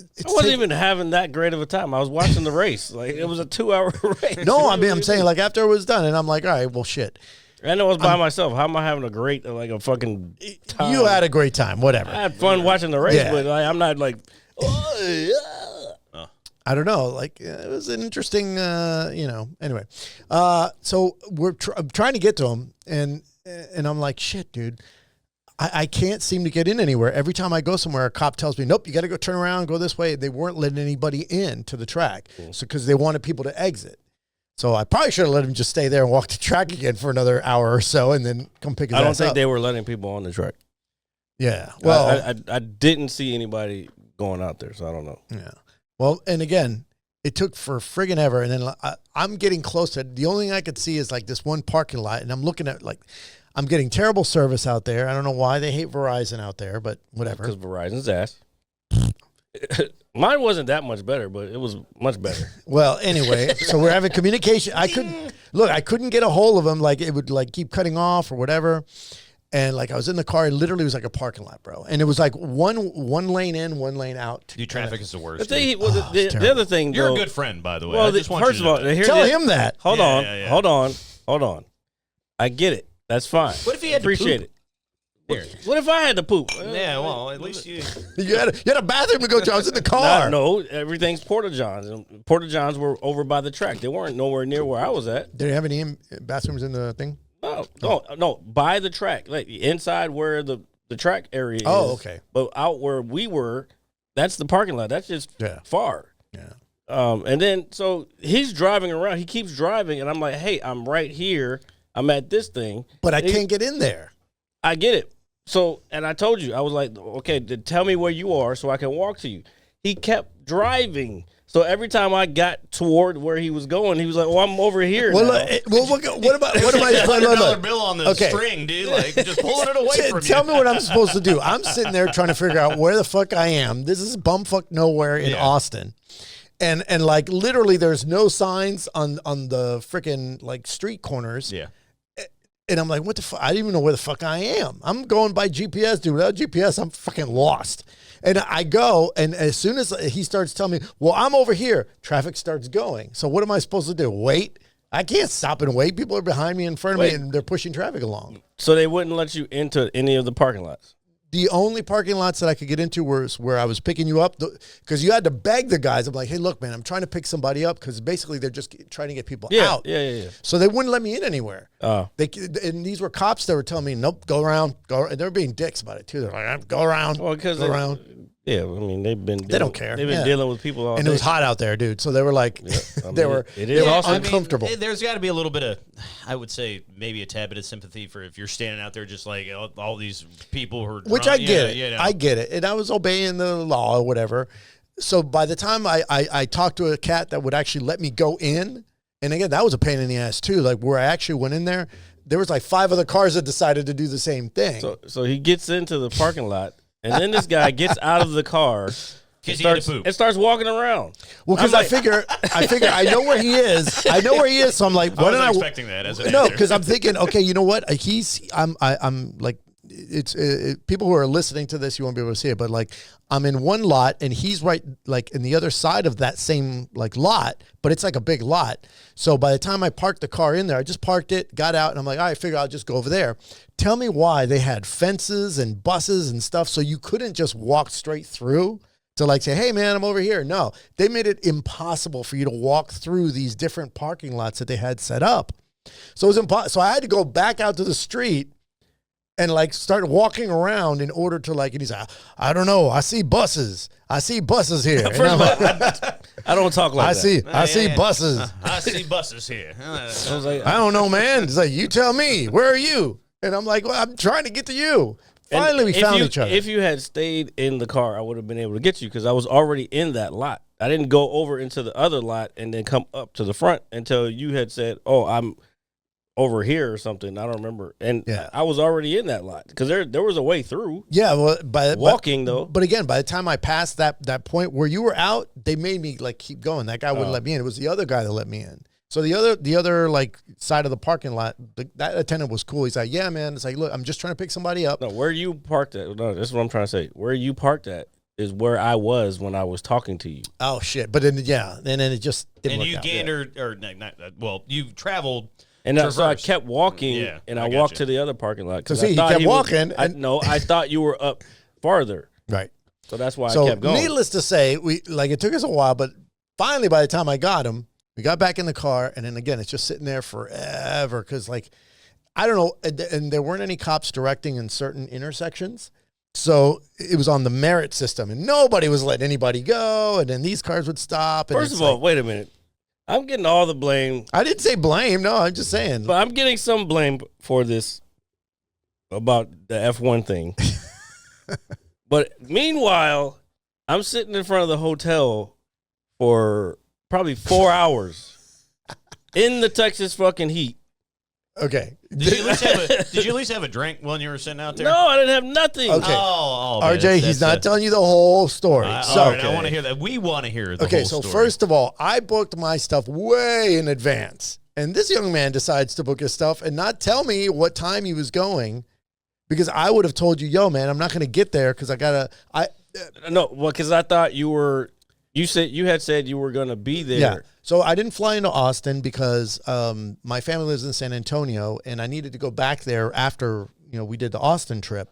I wasn't even having that great of a time. I was watching the race. Like it was a 2 hour race. No, I'm saying like after it was done. And I'm like, all right, well, shit. I know I was by myself. How am I having a fucking time? You had a great time, whatever. I had fun watching the race, Yeah. but I'm not like, I don't know. Like it was an interesting, Anyway, so I'm trying to get to him, and I'm like, shit, dude. I can't seem to get in anywhere. Every time I go somewhere, a cop tells me, nope, you got to go turn around, go this way. They weren't letting anybody in to the track, so because they wanted people to exit. So I probably should have let him just stay there and walk the track again for another hour or so, and then come pick his I don't ass think up. they were letting people on the track. Yeah. Well, I didn't see anybody going out there, so I don't know. yeah. Well, and again, it took for friggin' ever. And then I'm getting close to it. The only thing I could see is like this one parking lot. And I'm looking at I'm getting terrible service out there. I don't know why they hate Verizon out there, but whatever. Because Verizon's ass. Mine wasn't that much better, but it was much better. Well, anyway, so we're having communication. I couldn't get a hold of him. Like it would like keep cutting off or whatever. And like I was in the car, it literally was like a parking lot, bro. And it was like one lane in, one lane out. Dude, traffic is the worst. The, dude. thing, well, the other thing, You're though, a good friend, by the way. well, I just want first you of to all, know that. here's Tell the- him that. Hold Yeah, on, yeah, yeah. hold on. I get it. That's fine. What if he had to Appreciate poop? it. What if I had to poop? Yeah, well, at least you. You had a bathroom to go to. I was in the car. No, everything's Porta Johns. And Porta Johns were over by the track. They weren't nowhere near where I was at. Did they have any bathrooms in the thing? No, by the track, like inside where the track area is. Oh, okay. But out where we were, that's the parking lot. That's just far. Yeah. And then so he's driving around. He keeps driving, and I'm like, hey, I'm right here. I'm at this thing, But I can't get in there. I get it. So, and I told you, I was like, okay, tell me where you are so I can walk to you. He kept driving. So every time I got toward where he was going, he was like, "Oh, I'm over here." Well, now. what about what am I? $100 bill on the Okay. string, dude. Like just pulling it away from Tell you. me what I'm supposed to do. I'm sitting there trying to figure out where the fuck I am. This is bumfuck nowhere in Austin. And like literally there's no signs on the freaking like street corners. Yeah. And I'm like, what the fuck? I don't even know where the fuck I am. I'm going by GPS, dude. Without GPS, I'm fucking lost. And I go, and as soon as he starts telling me, well, I'm over here, traffic starts going. So what am I supposed to do? Wait? I can't stop and wait. People are behind me, in front of me, and they're pushing traffic along. So they wouldn't let you into any of the parking lots? The only parking lots that I could get into was where I was picking you up, because you had to beg the guys. I'm like, hey, look, man, I'm trying to pick somebody up, because basically they're just trying to get people out. Yeah. So they wouldn't let me in anywhere. Oh. And these were cops that were telling me, nope, go around. And they were being dicks about it, too. They're like, go around, Well, because go around. Yeah, I mean, They don't care. They've been dealing with people all day. And it was hot out there, dude. So they were like, they were uncomfortable. There's got to be a little bit of, I would say, maybe a tad bit of sympathy for if you're standing out there just like all these people who are drunk. Which I get it. You know. I get it. And I was obeying the law or whatever. So by the time I talked to a cat that would actually let me go in, and again, that was a pain in the ass too. Like where I actually went in there was like 5 other cars that decided to do the same thing. So he gets into the parking lot, and then this guy gets out of the car and starts walking around. Well, because I figure I know where he is. I know where he is. So I'm like, I wasn't expecting that as an no, answer. because I'm thinking, okay, you know what? I'm like, it's people who are listening to this, you won't be able to see it, but like I'm in one lot and he's right like in the other side of that same like lot, but it's like a big lot. So by the time I parked the car in there, I just parked it, got out, and I'm like, all right, I figure I'll just go over there. Tell me why they had fences and buses and stuff, so you couldn't just walk straight through to like say, hey man, I'm over here. No, they made it impossible for you to walk through these different parking lots that they had set up. So it was impossible. So I had to go back out to the street and like start walking around in order to like, and he's like, I don't know. I see buses. I see buses here. First of all, I don't talk like that. I see buses. I see buses here. I was like, I don't know, man. It's like, you tell me, where are you? And I'm like, well, I'm trying to get to you. Finally, we found each other. If you had stayed in the car, I would have been able to get you because I was already in that lot. I didn't go over into the other lot and then come up to the front until you had said, oh, I'm over here or something. I don't remember. And I was already in that lot because there was a way through. Yeah, well, walking though. But again, by the time I passed that point where you were out, they made me like keep going. That guy wouldn't let me in. It was the other guy that let me in. So the other like side of the parking lot, that attendant was cool. He's like, yeah, man. It's like, look, I'm just trying to pick somebody up. No, where you parked at? No, this is what I'm trying to say. Where you parked at is where I was when I was talking to you. Oh shit! But then and then it just didn't and work you out. gained you traveled. And so I kept walking, and I walked to the other parking lot. Because he kept walking. I thought you were up farther. Right. So that's why I kept going. Needless to say, it took us a while, but finally, by the time I got him, we got back in the car, and then again, it's just sitting there forever because, like, I don't know, and there weren't any cops directing in certain intersections. So it was on the merit system, and nobody was letting anybody go, and then these cars would stop. And First of all, wait a minute. I'm getting all the blame. I didn't say blame. No, I'm just saying. But I'm getting some blame for this about the F1 thing. But meanwhile, I'm sitting in front of the hotel for probably 4 hours in the Texas fucking heat. Okay. Did you at least have a drink when you were sitting out there? No, I didn't have nothing. Okay. Oh, RJ, he's not telling you the whole story. All right, I want to hear that. We want to hear the whole story. Okay, so first of all, I booked my stuff way in advance. And this young man decides to book his stuff and not tell me what time he was going because I would have told you, yo, man, I'm not going to get there because No, well, because I thought you had said you were going to be there. Yeah. So I didn't fly into Austin because my family lives in San Antonio, and I needed to go back there after we did the Austin trip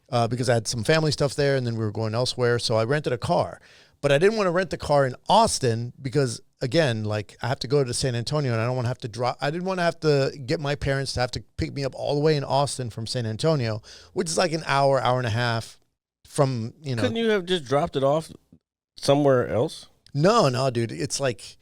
because I had some family stuff there, and then we were going elsewhere. So I rented a car, but I didn't want to rent the car in Austin because, again, like I have to go to San Antonio, and I don't want to have to drive. I didn't want to have to get my parents to have to pick me up all the way in Austin from San Antonio, which is like an hour and a half from Couldn't you have just dropped it off somewhere else? No, dude. It's like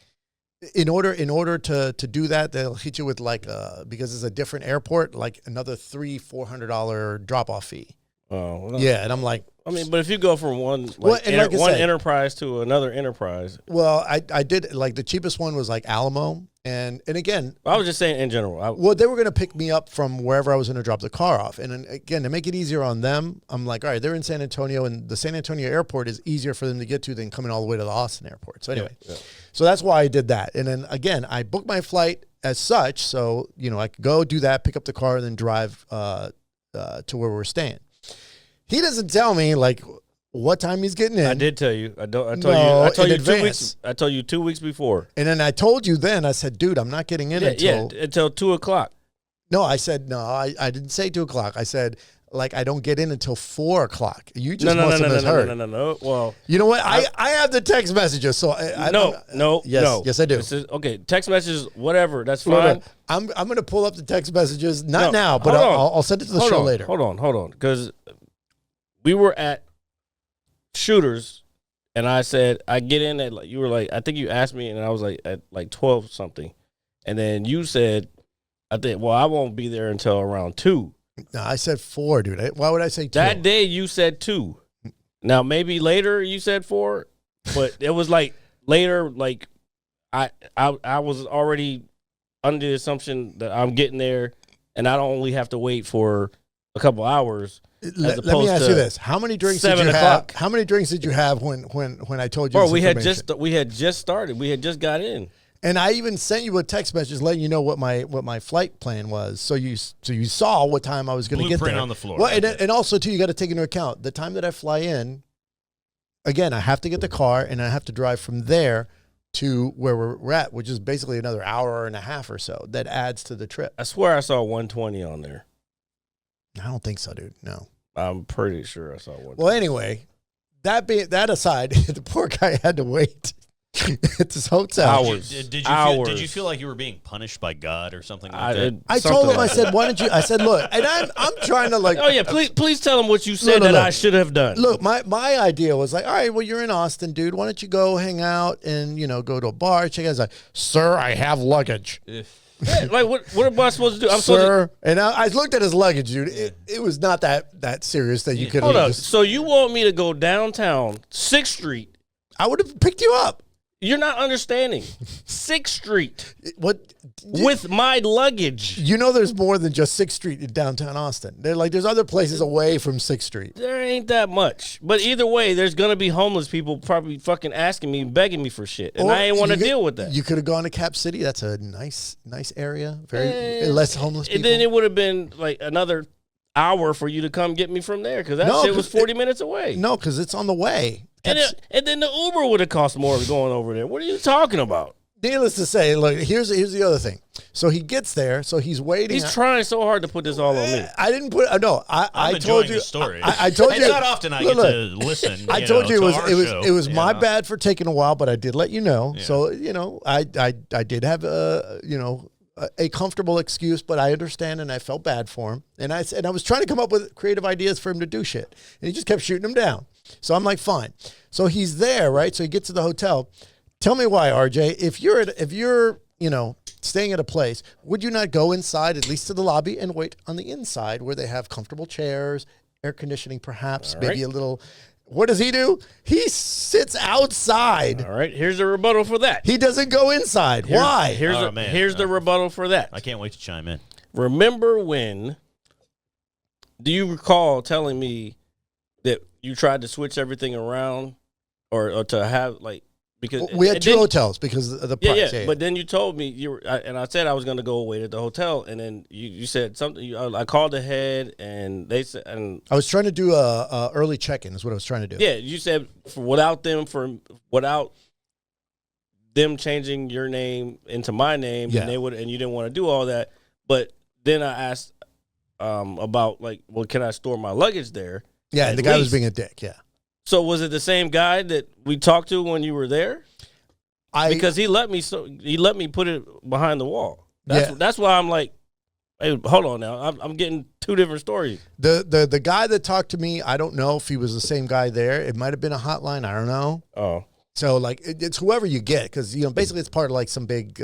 in order to do that, they'll hit you with like because it's a different airport, like another $300-400 drop off fee. Oh, well, yeah, and I'm like, I mean, but if you go from one one enterprise to another enterprise, well, I did like the cheapest one was like Alamo, and again, I was just saying in general. Well, they were going to pick me up from wherever I was going to drop the car off, and then, again, to make it easier on them, I'm like, all right, they're in San Antonio, and the San Antonio airport is easier for them to get to than coming all the way to the Austin airport. So anyway, So that's why I did that, and then again, I booked my flight as such, so I could go do that, pick up the car, and then drive to where we're staying. He doesn't tell me, like, what time he's getting in. I did tell you. I told No, you. I told in you 2 advance. weeks. I told you 2 weeks before. And then I told you then, I said, dude, I'm not getting in until. Until 2 o'clock. No, I said, no, I didn't say 2 o'clock. I said, like, I don't get in until 4 o'clock. You just must have misheard. No. Well, You know what? I have the text messages. So no. Yes, I do. This is, okay, text messages, whatever. That's Hold fine. on. I'm going to pull up the text messages, not No, now, but hold on. I'll send it to the show later. Hold on. Because we were at Shooters, and I said, I get in at, like, you were like, I think you asked me, and I was like, at like 12 something. And then you said, I think, well, I won't be there until around 2. No, I said 4, dude. Why would I say 2? That day you said 2. Now maybe later you said 4, but it was like later. Like I was already under the assumption that I'm getting there, and I don't only have to wait for a couple hours. Let me ask you this: how many drinks did 7 you have? o'clock. How many drinks did you have when I told you? Bro, this we had information? just started. We had just got in. And I even sent you a text message letting you know what my flight plan was, so you saw what time I was going to get Blueprint there on the floor. Well, and also too, you got to take into account the time that I fly in. Again, I have to get the car, and I have to drive from there to where we're at, which is basically another hour and a half or so. That adds to the trip. I swear I saw 120 on there. I don't think so, dude. No. I'm pretty sure I saw 120. Well, anyway, that aside, the poor guy had to wait at this hotel. Hours. Did you feel like you were being punished by God or something like that? I told him, I said, why don't you? I said, look, and I'm trying to like. Oh yeah, please tell him what you said that I should have done. Look, my idea was like, all right, well, you're in Austin, dude. Why don't you go hang out and go to a bar? Check out. I was like, sir, I have luggage. Yeah, like what am I supposed to do? Sir, and I looked at his luggage, dude. It was not that serious that you could. Hold on. So you want me to go downtown 6th Street? I would have picked you up. You're not understanding. 6th Street What? with my luggage. There's more than just 6th Street in downtown Austin. There's other places away from 6th Street. There ain't that much. But either way, there's going to be homeless people probably fucking asking me, begging me for shit. And I ain't want to deal with that. You could have gone to Cap City. That's a nice area. Very less homeless people. And then it would have been like another hour for you to come get me from there because that shit was 40 minutes away. No, because it's on the way. And then the Uber would have cost more going over there. What are you talking about? Needless to say, look, here's the other thing. So he gets there, so he's waiting. He's trying so hard to put this all on me. I didn't put. No, I told you. The story. I told you. It's not often I get to listen. I told you it was my bad. bad for taking a while, but I did let you know. Yeah. So I did have a comfortable excuse, but I understand, and I felt bad for him. And I was trying to come up with creative ideas for him to do shit, and he just kept shooting them down. So I'm like, fine. So he's there, right? So he gets to the hotel. Tell me why, RJ. If you're staying at a place, would you not go inside, at least to the lobby, and wait on the inside where they have comfortable chairs, air conditioning, perhaps, maybe a little. What does he do? He sits outside. All right, here's a rebuttal for that. He doesn't go inside. Why? Here's the rebuttal for that. I can't wait to chime in. Remember when? Do you recall telling me that you tried to switch everything around, or to have like because we had two hotels because of the price. Yeah. But then you told me and I said I was going to go wait at the hotel, and then you said something. I called ahead, and they said, and I was trying to do a early check-in. Is what I was trying to do. Yeah, you said without them changing your name into my name, and you didn't want to do all that. But then I asked about like, well, can I store my luggage there? Yeah, and the guy was being a dick. Yeah. So was it the same guy that we talked to when you were there? Because he let me put it behind the wall. That's why I'm like, hey, hold on now. I'm getting two different stories. The guy that talked to me, I don't know if he was the same guy there. It might have been a hotline. I don't know. Oh. So like it's whoever you get, because basically it's part of like some big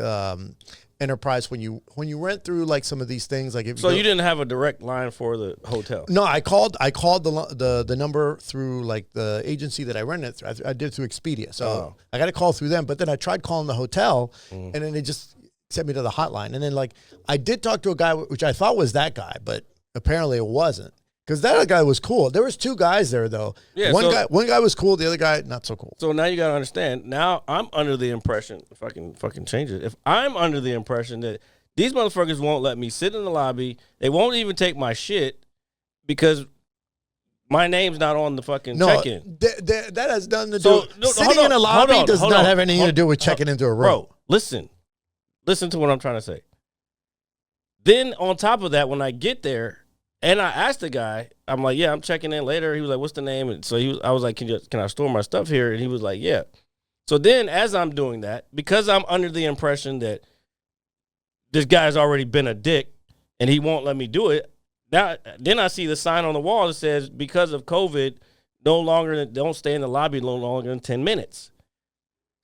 enterprise when you rent through like some of these things. Like you didn't have a direct line for the hotel. No, I called the number through like the agency that I rented through. I did through Expedia, so I got a call through them. But then I tried calling the hotel, and then they just sent me to the hotline. And then like I did talk to a guy which I thought was that guy, but apparently it wasn't. Because that other guy was cool. There was two guys there though. Yeah, one guy was cool, the other guy not so cool. So now you gotta understand. Now I'm under the impression, if I can fucking change it, if I'm under the impression that these motherfuckers won't let me sit in the lobby, they won't even take my shit because my name's not on the fucking No, check-in. that has nothing to do. So, no, Sitting hold on, in a hold lobby on, does hold not on, have anything to do with checking into a room. Bro, listen to what I'm trying to say. Then on top of that, when I get there, and I asked the guy, I'm like, yeah, I'm checking in later. He was like, what's the name? And so I was like, can I store my stuff here? And he was like, yeah. So then as I'm doing that, because I'm under the impression that this guy's already been a dick and he won't let me do it, then I see the sign on the wall that says, because of COVID, don't stay in the lobby no longer than 10 minutes.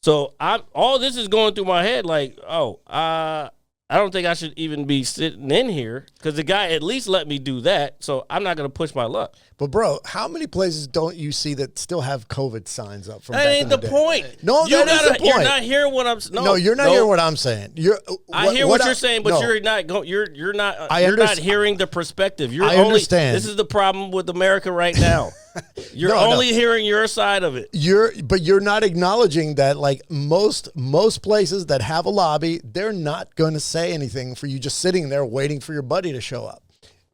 So all this is going through my head like, I don't think I should even be sitting in here because the guy at least let me do that. So I'm not going to push my luck. But bro, how many places don't you see that still have COVID signs up from That back ain't in the day? point. No, that is the point. You're not hearing what I'm saying. No, you're not hearing what I'm saying. I hear what you're saying, but no. you're not. You're not. I You're not understand. hearing the perspective. I understand. This is the problem with America right now. You're only hearing your side of it. But you're not acknowledging that like most places that have a lobby, they're not going to say anything for you just sitting there waiting for your buddy to show up.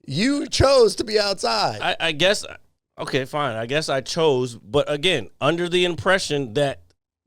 You chose to be outside. I guess. Okay, fine. I guess I chose, but again, under the impression that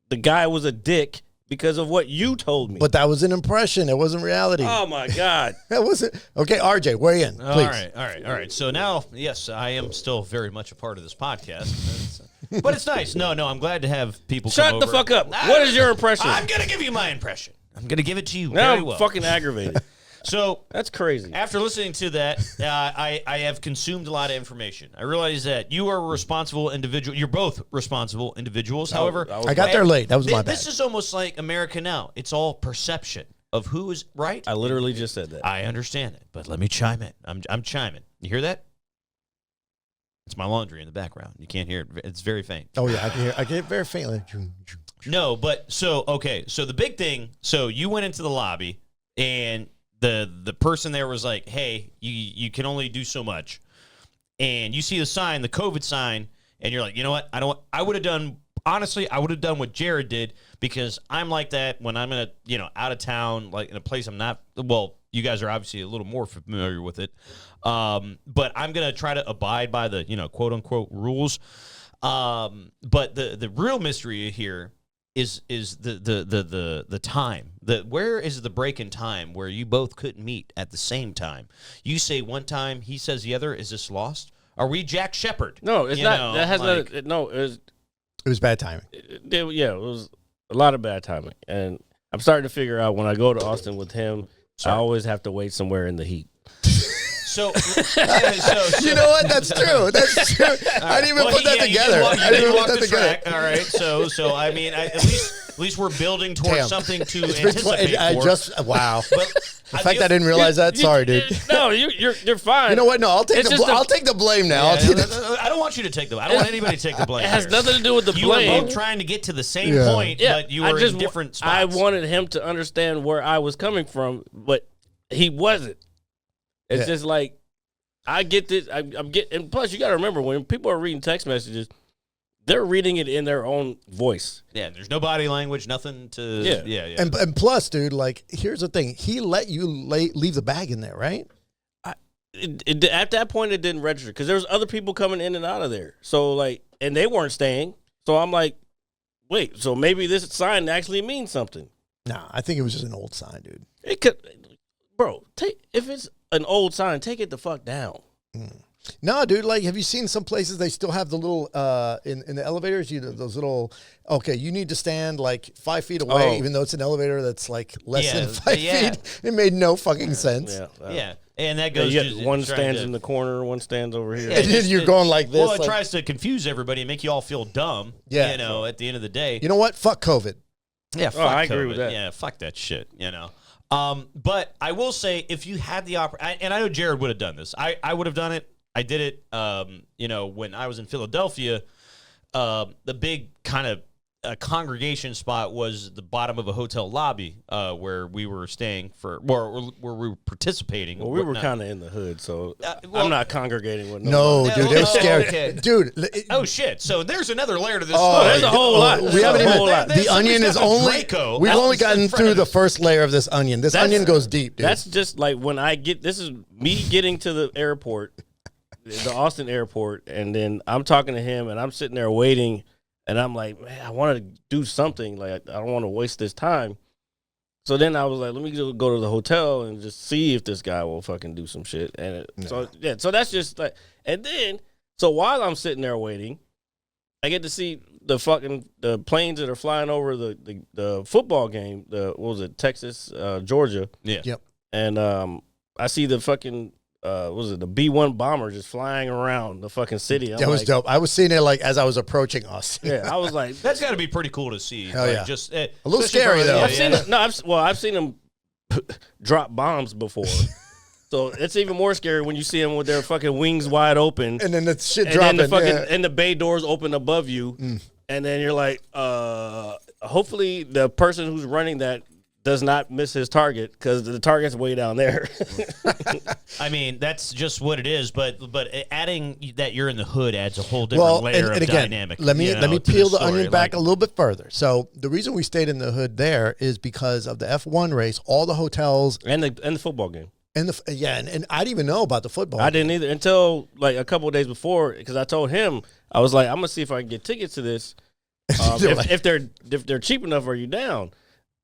the guy was a dick because of what you told me. But that was an impression. It wasn't reality. Oh my God. That wasn't. Okay, RJ, weigh in, please. All right. So now, yes, I am still very much a part of this podcast. But it's nice. No, I'm glad to have people come Shut the over. fuck up. What is your impression? I'm going to give you my impression. I'm going to give it to you Now very I'm well. fucking aggravated. So That's crazy. after listening to that, I have consumed a lot of information. I realize that you are a responsible individual. You're both responsible individuals. However, I got there late. That was my bad. This is almost like America now. It's all perception of who is right. I literally just said that. I understand it, but let me chime in. I'm chiming. You hear that? It's my laundry in the background. You can't hear it. It's very faint. Oh yeah, I can hear it very faintly. No, but so the big thing. So you went into the lobby and the person there was like, hey, you can only do so much. And you see the sign, the COVID sign, and you're like, you know what? I would have done what Jared did because I'm like that when I'm in out of town, like in a place I'm not, well, you guys are obviously a little more familiar with it. But I'm going to try to abide by the, quote unquote rules. But the real mystery here is the time. Where is the break in time where you both couldn't meet at the same time? You say one time, he says the other. Is this lost? Are we Jack Shepard? No, it's not. That has like, no. It was bad timing. it was a lot of bad timing, and I'm starting to figure out when I go to Austin with him, I always have to wait somewhere in the heat. So, you know what? That's true. That's true. I didn't even put that together. I didn't even put that together. All right. So I mean, at least we're building towards Damn. something to It's been anticipate for. Wow. But The fact I didn't realize that. Sorry, dude. No, you're fine. You know what? No, I'll take It's the just I'll take the blame now. I'll take the, I don't want you to take the. I don't want anybody to take the blame. It has here. nothing to do with the You blame. were both trying to get to the same Yeah. point, but you were in different spots. I wanted him to understand where I was coming from, but he wasn't. It's just like I get this. I'm getting, and plus you got to remember when people are reading text messages, they're reading it in their own voice. Yeah, there's no body language, nothing to. Yeah. and plus, dude, like here's the thing. He let you leave the bag in there, right? At that point, it didn't register because there was other people coming in and out of there. So like, and they weren't staying. So I'm like, wait, so maybe this sign actually means something. Nah, I think it was just an old sign, dude. It could, bro. If it's an old sign, take it the fuck down. No, dude. Like, have you seen some places they still have the little in the elevators? Those little. Okay, you need to stand like 5 feet away, even though it's an elevator that's like less than 5 feet. It made no fucking sense. Yeah. And that goes. One stands in the corner, one stands over here. Yeah, and then you're going like this. Well, it tries to confuse everybody and make you all feel dumb. Yeah. At the end of the day. You know what? Fuck COVID. Yeah, fuck I COVID. agree with that. Yeah, fuck that shit. But I will say, if you had the opportunity, and I know Jared would have done this. I would have done it. I did it. When I was in Philadelphia, the big kind of congregation spot was the bottom of a hotel lobby where we were staying where we were participating. Well, we were kind of in the hood, so well, I'm not congregating with No, nobody. dude, it was scary. Okay. Dude. Oh shit! So there's another layer to this. there's a whole lot. We haven't even. The onion is only. Draco We've out only in gotten front through of the us. first layer of this onion. This onion goes deep, dude. That's just like when I get. This is me getting to the airport, the Austin airport, and then I'm talking to him, and I'm sitting there waiting, and I'm like, man, I want to do something. Like, I don't want to waste this time. So then I was like, let me go to the hotel and just see if this guy will fucking do some shit. And so that's just like, and then, so while I'm sitting there waiting, I get to see the planes that are flying over the football game. What was it, Texas, Georgia? Yeah. Yep. And I see the fucking the B-1 bomber just flying around the fucking city. That was dope. I was seeing it like as I was approaching us. Yeah, I was like, That's got to be pretty cool to see. Hell yeah. Just a little scary though. I've seen them drop bombs before. So it's even more scary when you see them with their fucking wings wide open, And then the shit and dropping. then and the bay doors open above you, and then you're like, hopefully the person who's running that does not miss his target because the target's way down there. I mean, that's just what it is. But adding that you're in the hood adds a whole different layer of again, dynamic. Let me to peel the story. onion back Like, a little bit further. So the reason we stayed in the hood there is because of the F1 race. All the hotels and the football game. and and I didn't even know about the football. I didn't either until like a couple of days before, because I told him, I was like, I'm gonna see if I can get tickets to this. If they're cheap enough, are you down?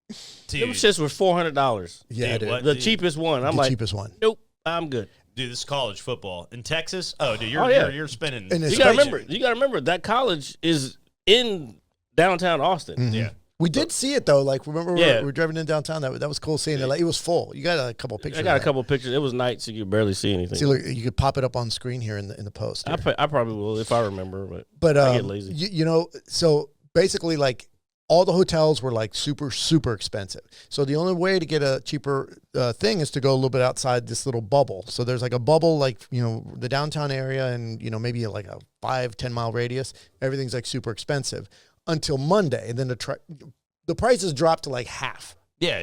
Them dude, shits were $400. Yeah, dude, dude. what? The Dude. cheapest one. I'm The like, cheapest one. nope, I'm good. Dude, this is college football in Texas. Oh, dude, you're spending. And it's You gotta crazy. remember that college is in downtown Austin. Yeah. We did see it though. Like remember we were driving in downtown. That was cool seeing it. Like it was full. You got a couple pictures. I got of a couple pictures. It was night, so you could barely see anything. See, look, you could pop it up on screen here in the post. I probably will if I remember, But I get lazy. You know, so basically, like all the hotels were like super, super expensive. So the only way to get a cheaper thing is to go a little bit outside this little bubble. So there's like a bubble, like, you know, the downtown area and, you know, maybe like a 5-10 mile radius. Everything's like super expensive until Monday. And then the prices dropped to like half. Yeah,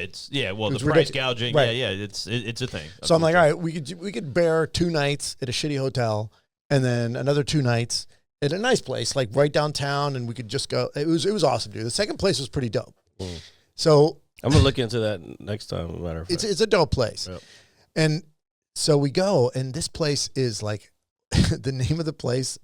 well, It's the price ridiculous. gouging, Right. yeah, it's a thing. So I'm like, all right, we could bear 2 nights at a shitty hotel and then another 2 nights at a nice place, like right downtown, and we could just go. It was awesome, dude. The second place was pretty dope. So I'm gonna look into that next time. As a matter of fact, it's a dope place. Yep. And so we go, and this place is like, the name of the place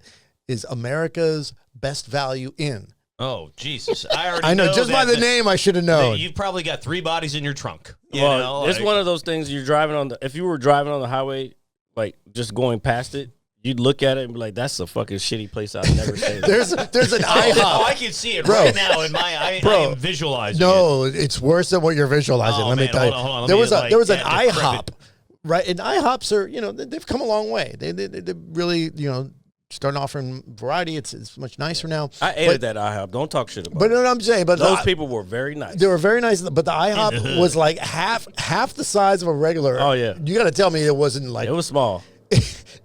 is America's Best Value Inn. Oh, Jesus. I know, just by the name, I should have known. You've probably got 3 bodies in your trunk. well, it's one of those things you're driving on. If you were driving on the highway, like just going past it, you'd look at it and be like, "That's a fucking shitty place. I've never stayed." There's an IHOP. Oh, I can see it right now in my. I am visualizing. No, it's worse than what you're visualizing. Oh, Let me man, tell you. hold on. There was Let me, there was an yeah, IHOP, right? And IHOPs are, you know, they've come a long way. They really, you know, starting offering variety. It's much nicer now. I ate at that IHOP. Don't talk shit about But it. what I'm saying, but Those people were very nice. they were very nice. But the IHOP was like half the size of a regular. Oh, yeah. You got to tell me it wasn't like It was small.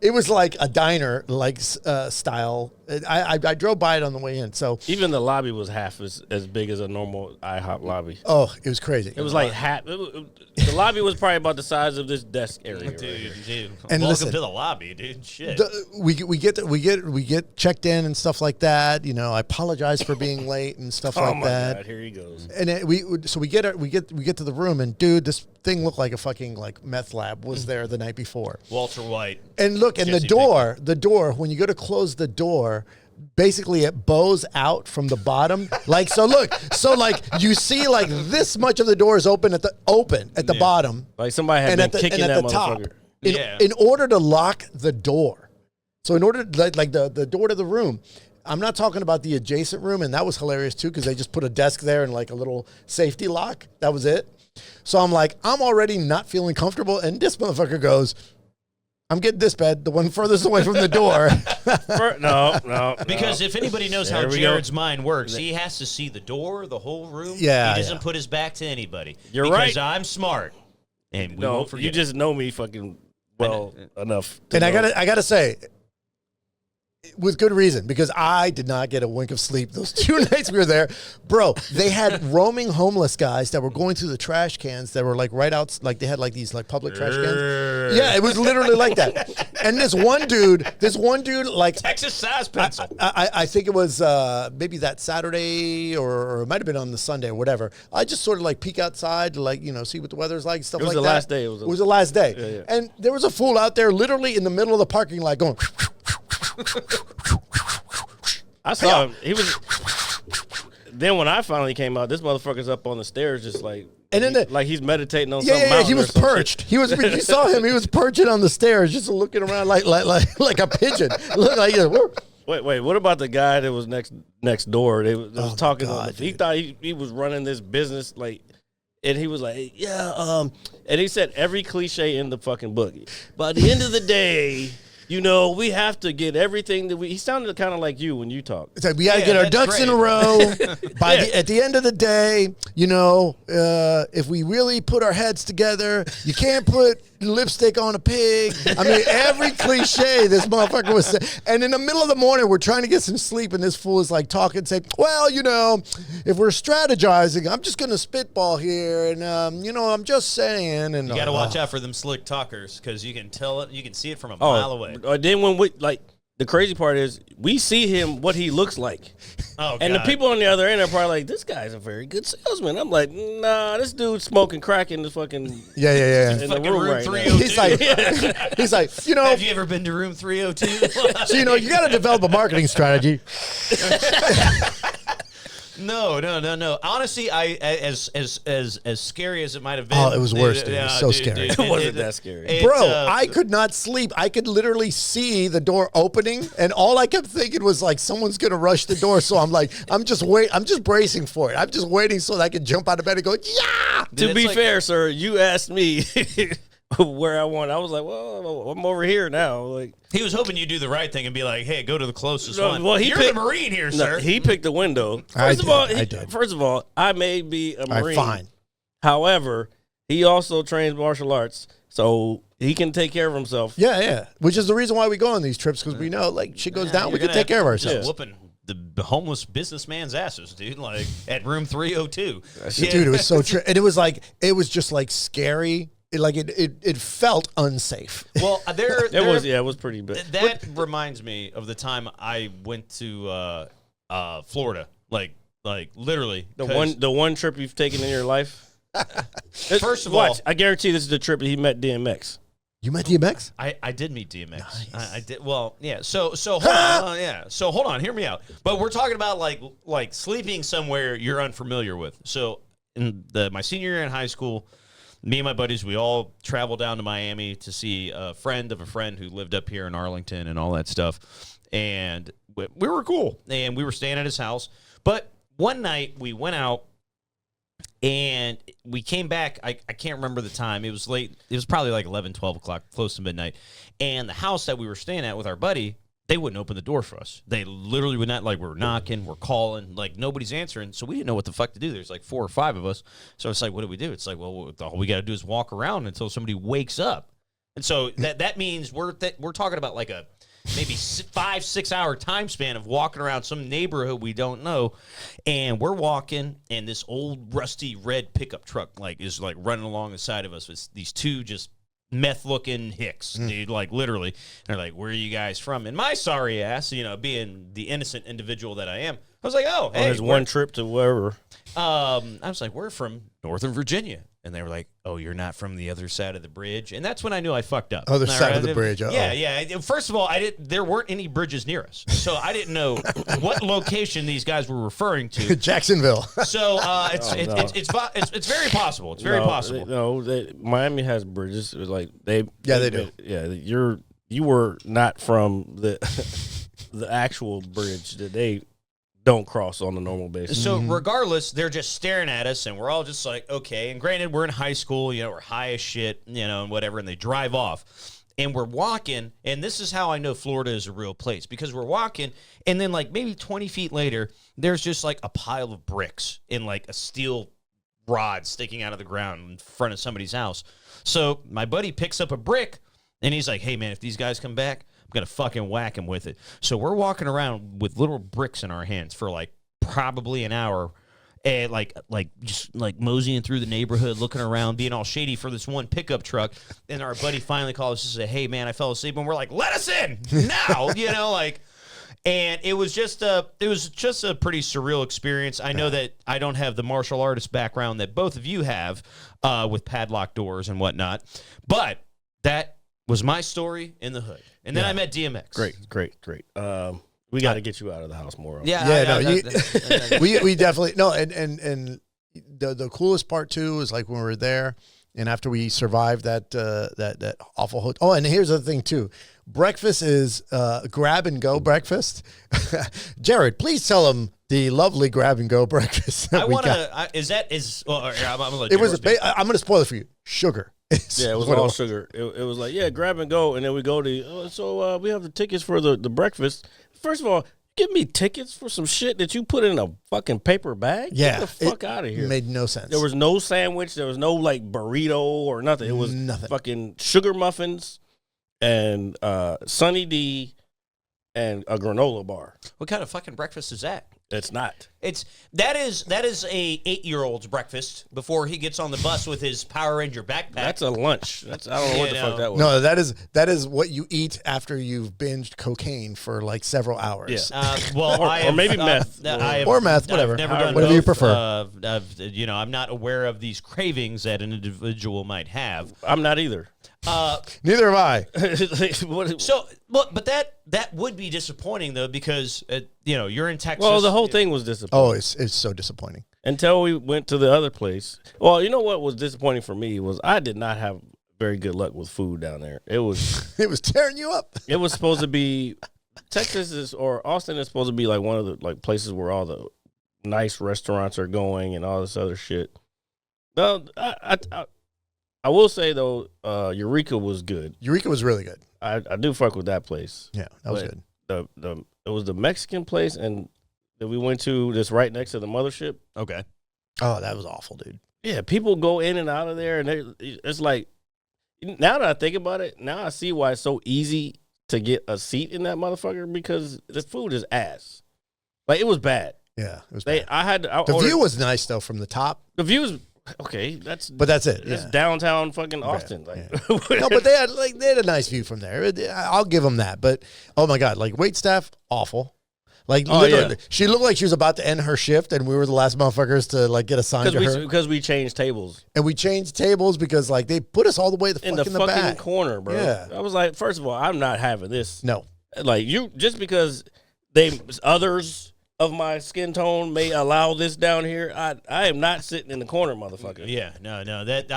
it was like a diner like style. I drove by it on the way in. So Even the lobby was half as big as a normal IHOP lobby. oh, it was crazy. It was like half. The lobby was probably about the size of this desk area. right here. Dude. And Welcome listen, to the lobby, dude. Shit. we get checked in and stuff like that. You know, I apologize for being late and stuff Oh like my that. god! Here he goes. And we get to the room, and dude, this thing looked like a fucking like meth lab was there the night before. Walter White. And look, and Jesse the door, when you go to close the door, basically it bows out from the bottom. Like, so look, so like you see like this much of the door is open at the bottom. Like somebody had been kicking that motherfucker. In order to lock the door. So in order to, like the door to the room, I'm not talking about the adjacent room, and that was hilarious too, because they just put a desk there and like a little safety lock. That was it. So I'm like, I'm already not feeling comfortable, and this motherfucker goes, I'm getting this bed, the one furthest away from the door. No. Because if anybody knows There how we go. Jared's mind works, he has to see the door, the whole room. Yeah, He doesn't yeah. put his back to anybody. You're because right. I'm smart. And we No, won't forget. you just know me fucking well enough. And I gotta say, with good reason, because I did not get a wink of sleep those 2 nights we were there. Bro, they had roaming homeless guys that were going through the trash cans that were like right out, like they had like these like public trash cans. Yeah, it was literally like that. And this one dude, like Texas size pencil. I think it was maybe that Saturday or it might have been on the Sunday or whatever. I just sort of like peek outside to like, see what the weather's like, stuff like that. It was the last day. It was the last day. Yeah. And there was a fool out there literally in the middle of the parking lot going. I saw him. He was. Then when I finally came out, this motherfucker's up on the stairs, just like, and then like he's meditating on yeah, some yeah, mountain he or was some perched. shit. He was. You saw him. He was perching on the stairs, just looking around like a pigeon. Look like Wait. What about the guy that was next door? They was talking. God, he thought he was running this business like. And he was like, yeah, and he said every cliche in the fucking book. But at the end of the day, we have to get everything that he sounded kind of like you when you talk. It's like we got to get our ducks in a row. At the end of the day, if we really put our heads together, you can't put lipstick on a pig. I mean, every cliche this motherfucker was saying. And in the middle of the morning, we're trying to get some sleep, and this fool is like talking, saying, well, if we're strategizing, I'm just going to spitball here, and, I'm just saying. And You got to watch out for them slick talkers because you can tell it, you can see it from a mile away. Then when the crazy part is we see him what he looks like. Oh, and the God. people on the other end are probably like, this guy's a very good salesman. I'm like, nah, this dude's smoking crack in the fucking Yeah. in the Fucking room room right now. 302. He's like, Have you ever been to room 302? so you got to develop a marketing strategy. No. Honestly, as scary as it might have been. Oh, it was worse, dude. It was so scary. It wasn't that scary. Bro, I could not sleep. I could literally see the door opening, and all I kept thinking was like, someone's gonna rush the door. So I'm like, I'm just bracing for it. I'm just waiting so that I can jump out of bed and go, yeah. To be fair, sir, you asked me where I want. I was like, well, I'm over here now. Like He was hoping you'd do the right thing and be like, hey, go to the closest one. Well, You're the Marine here, sir. He picked the window. I did. First of all, I may be a Marine. Fine. However, he also trains martial arts, so he can take care of himself. Yeah. Which is the reason why we go on these trips, because we know like shit goes down, we can take care of ourselves. Whooping the homeless businessman's asses, dude. Like at room 302. Dude, it was so true, and it was just like scary. It felt unsafe. Well, It was pretty bad. That reminds me of the time I went to Florida. Like literally The one trip you've taken in your life. First of all, I guarantee this is the trip that he met DMX. You met DMX? I did meet DMX. Nice. I did. Well, yeah. So hold on. So hold on. Hear me out. But we're talking about like sleeping somewhere you're unfamiliar with. So in my senior year in high school, me and my buddies, we all traveled down to Miami to see a friend of a friend who lived up here in Arlington and all that stuff. And we were cool. And we were staying at his house. But one night we went out and we came back. I can't remember the time. It was late. It was probably like 11, 12 o'clock, close to midnight. And the house that we were staying at with our buddy, they wouldn't open the door for us. They literally would not. Like, we're knocking, we're calling, like nobody's answering. So we didn't know what the fuck to do. There's like 4 or 5 of us. So it's like, what do we do? It's like, well, all we got to do is walk around until somebody wakes up. And so that means we're talking about like a maybe 5-6 hour time span of walking around some neighborhood we don't know. And we're walking, and this old rusty red pickup truck is running along the side of us with these 2 just meth-looking hicks, dude, like literally. And they're like, where are you guys from? And my sorry ass, being the innocent individual that I am, I was like, oh, hey. There's one trip to wherever. I was like, we're from Northern Virginia. And they were like, oh, you're not from the other side of the bridge? And that's when I knew I fucked up. Other side of the bridge. Uh-oh. Yeah. First of all, there weren't any bridges near us. So I didn't know what location these guys were referring to. Jacksonville. So it's very possible. It's very possible. Miami has bridges. It was like they do. Yeah, you were not from the the actual bridge that they don't cross on a normal basis. So regardless, they're just staring at us, and we're all just like, okay. And granted, we're in high school, we're high as shit, and whatever, and they drive off. And we're walking, and this is how I know Florida is a real place, because we're walking, and then like maybe 20 feet later, there's just like a pile of bricks in like a steel rod sticking out of the ground in front of somebody's house. So my buddy picks up a brick, and he's like, hey, man, if these guys come back, I'm going to fucking whack him with it. So we're walking around with little bricks in our hands for like probably an hour. And like just like moseying through the neighborhood, looking around, being all shady for this one pickup truck. And our buddy finally calls us and said, "Hey man, I fell asleep." And we're like, "Let us in now," like. And it was just a pretty surreal experience. I know that I don't have the martial artist background that both of you have with padlock doors and whatnot, but that was my story in the hood. And then I met DMX. Great. We got to get you out of the house more. We definitely no, and the coolest part too is like when we were there, and after we survived that awful hotel. Oh, and here's the thing too, breakfast is grab and go breakfast. Jared, please tell him the lovely grab and go breakfast. I want to. I'm gonna let it was. Jared I'm going to spoil it for you. Sugar. Yeah, it was all sugar. It was like, yeah, grab and go, and then we go to. We have the tickets for the breakfast. First of all, give me tickets for some shit that you put in a fucking paper bag? Yeah. Get the fuck out of here. It made no sense. There was no sandwich. There was no, like, burrito or nothing. It was nothing. Fucking sugar muffins and Sunny D and a granola bar. What kind of fucking breakfast is that? It's not. That is a 8-year-old's breakfast before he gets on the bus with his Power Ranger backpack. That's a lunch. I don't know what the fuck that was. No, that is what you eat after you've binged cocaine for like several hours. Yeah. Or maybe meth. Or meth, whatever. I've never done whatever you both. prefer. I'm not aware of these cravings that an individual might have. I'm not either. Neither am I. But that would be disappointing though, because you're in Texas. Well, the whole thing was disappointing. Oh, it's so disappointing. Until we went to the other place. Well, you know what was disappointing for me was I did not have very good luck with food down there. It was it was tearing you up. It was supposed to be or Austin is supposed to be like one of the like places where all the nice restaurants are going and all this other shit. No, I will say though, Eureka was good. Eureka was really good. I do fuck with that place. Yeah, that was good. It was the Mexican place, and that we went to that's right next to the mothership. Okay. Oh, that was awful, dude. Yeah, people go in and out of there, and it's like, now that I think about it, now I see why it's so easy to get a seat in that motherfucker, because the food is ass. Like, it was bad. Yeah, it was bad. The view was nice though from the top. The view was okay. That's it. Yeah. It's downtown fucking Austin. Yeah. No, but they had a nice view from there. I'll give them that. But oh my god, like wait staff, awful. Like literally, she looked like she was about to end her shift, and we were the last motherfuckers to like get assigned to her because we changed tables. And we changed tables because like they put us all the way in the fucking back. corner, bro. Yeah. I was like, first of all, I'm not having this. No, like you just because others of my skin tone may allow this down here. I am not sitting in the corner, motherfucker. Yeah, no, that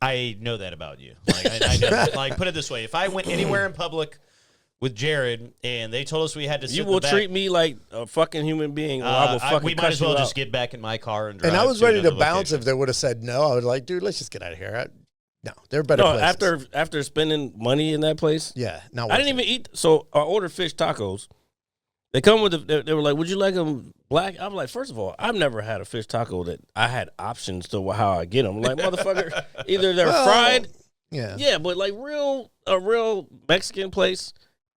I know that about you. Like I know that. Like, put it this way: if I went anywhere in public with Jared and they told us we had to sit you in will the back, treat me like a fucking human being, or I will fucking we might as well you just out. get back in my car and drive. And I was ready to another bounce location. if they would have said no. I was like, dude, let's just get out of here. No, there are better places. After spending money in that place, yeah, no, I didn't even eat. So I ordered fish tacos. They come with they were like, would you like them black? I'm like, first of all, I've never had a fish taco that I had options to how I get them. Like, motherfucker, either they're fried. Yeah, but like a real Mexican place,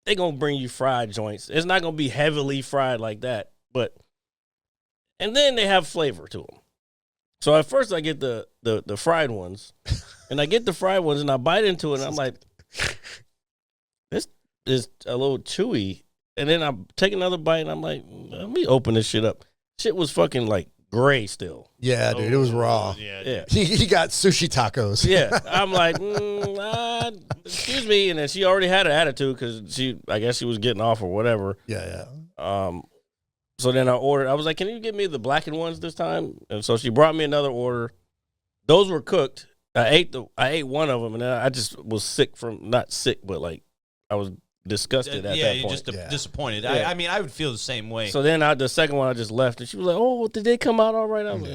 they gonna bring you fried joints. It's not gonna be heavily fried like that, and then they have flavor to them. So at first I get the fried ones, and I get the fried ones, and I bite into it, and I'm like, this is a little chewy. And then I take another bite, and I'm like, let me open this shit up. Shit was fucking like gray still. Yeah, dude, it was raw. Yeah. He got sushi tacos. Yeah, I'm like, excuse me, and then she already had an attitude because I guess she was getting off or whatever. Yeah. So then I ordered. I was like, can you give me the blackened ones this time? And so she brought me another order. Those were cooked. I ate one of them, and then I just was sick from not sick, but like I was disgusted at that point. You're just disappointed. Yeah. I mean, I would feel the same way. So then the second one I just left, and she was like, "Oh, did they come out all right?" I'm like,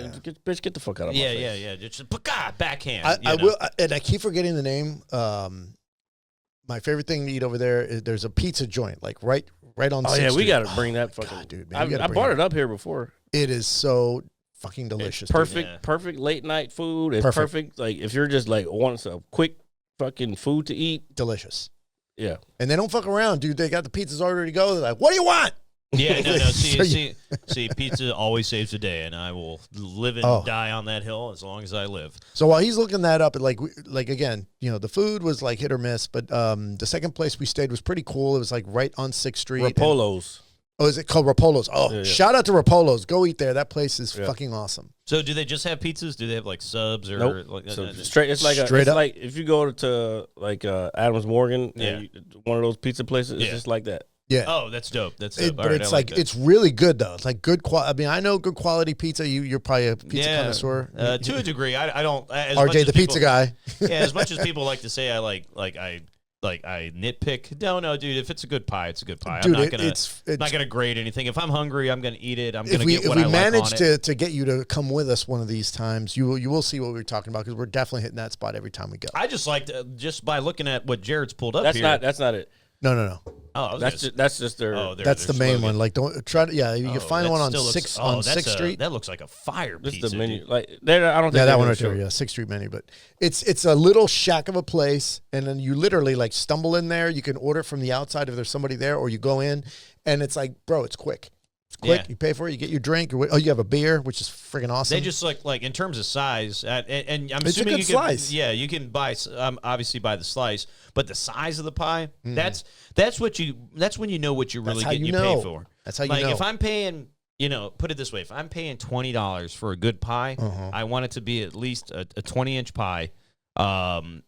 "Bitch, get the fuck out of my face." Yeah. Just backhand. I will, and I keep forgetting the name. My favorite thing to eat over there is there's a pizza joint, like right on. Oh 6th yeah, we Street. got to bring that fucking. God, dude, man, I brought it up here before. It is so fucking delicious. It's perfect, perfect late night food. It's perfect. Like if you're just like wanting some quick fucking food to eat, delicious. Yeah. And they don't fuck around, dude. They got the pizzas already to go. They're like, what do you want? Yeah, no. So See, pizza always saves the day, and I will live and die on that hill as long as I live. So while he's looking that up, like again, you know, the food was like hit or miss, but the second place we stayed was pretty cool. It was like right on 6th Street. Rapolo's. Oh, is it called Rapolo's? Oh, Yeah. shout out to Rapolo's. Go eat there. That place is fucking awesome. So, do they just have pizzas? Do they have like subs or Nope. like So straight, it's like Straight it's up. like if you go to like Adams Morgan, Yeah. and one of those pizza places, it's just like that. Yeah. Oh, that's dope. That's dope. But All right, it's I like that. it's really good though. It's like good quality. I mean, I know good quality pizza. You're probably a pizza connoisseur. To a degree. I don't. As RJ, much as the pizza guy. Yeah, as much as people like to say I nitpick. No, dude. If it's a good pie, it's a good pie. Dude, I'm not gonna. it's not gonna grade anything. If I'm hungry, I'm gonna eat it. I'm if gonna we get what I like manage on it. to get you to come with us one of these times, you will see what we're talking about because we're definitely hitting that spot every time we go. I just like to, just by looking at what Jared's pulled up That's here. not it. No. Oh, I was That's just their. That's the main one. Like, don't try to. Yeah, you can find that one on still looks- 6th Street. That looks like a fire Just pizza. the menu. dude. Like I don't think Yeah, they're that one gonna right there. show- Yeah, 6th Street menu, but it's a little shack of a place, and then you literally like stumble in there. You can order from the outside if there's somebody there, or you go in, and it's like, bro, it's quick. It's quick. Yeah. You pay for it. You get your drink. You have a beer, which is freaking awesome. They just like in terms of size, and I'm It's a assuming good you slice. can. Yeah, you can buy obviously buy the slice, but the size of the pie, that's when you know what you're really how getting you you know. pay for. That's how you like know. if I'm paying, put it this way, if I'm paying $20 for a good pie, I want it to be at least a 20-inch pie. And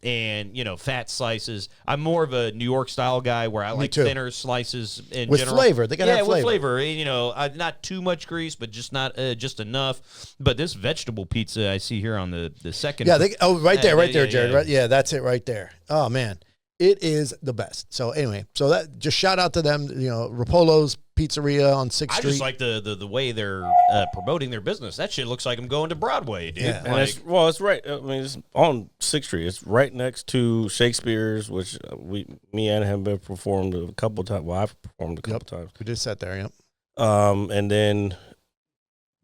fat slices. I'm more of a New York style guy where I like too. thinner slices in With general. flavor. They gotta have with flavor. flavor. Not too much grease, but just not just enough. But this vegetable pizza I see here on the second. Yeah, right there, yeah, Jared. yeah. Right, yeah, that's it right there. Oh man, it is the best. So anyway, that just shout out to them. Rapolo's Pizzeria on 6th I Street. just like the way they're promoting their business. That shit looks like I'm going to Broadway, dude. Yeah. And it's right. I mean, it's on 6th Street. It's right next to Shakespeare's, which me and him have performed a couple times. Well, I've performed a couple times. We just sat there. Yep. And then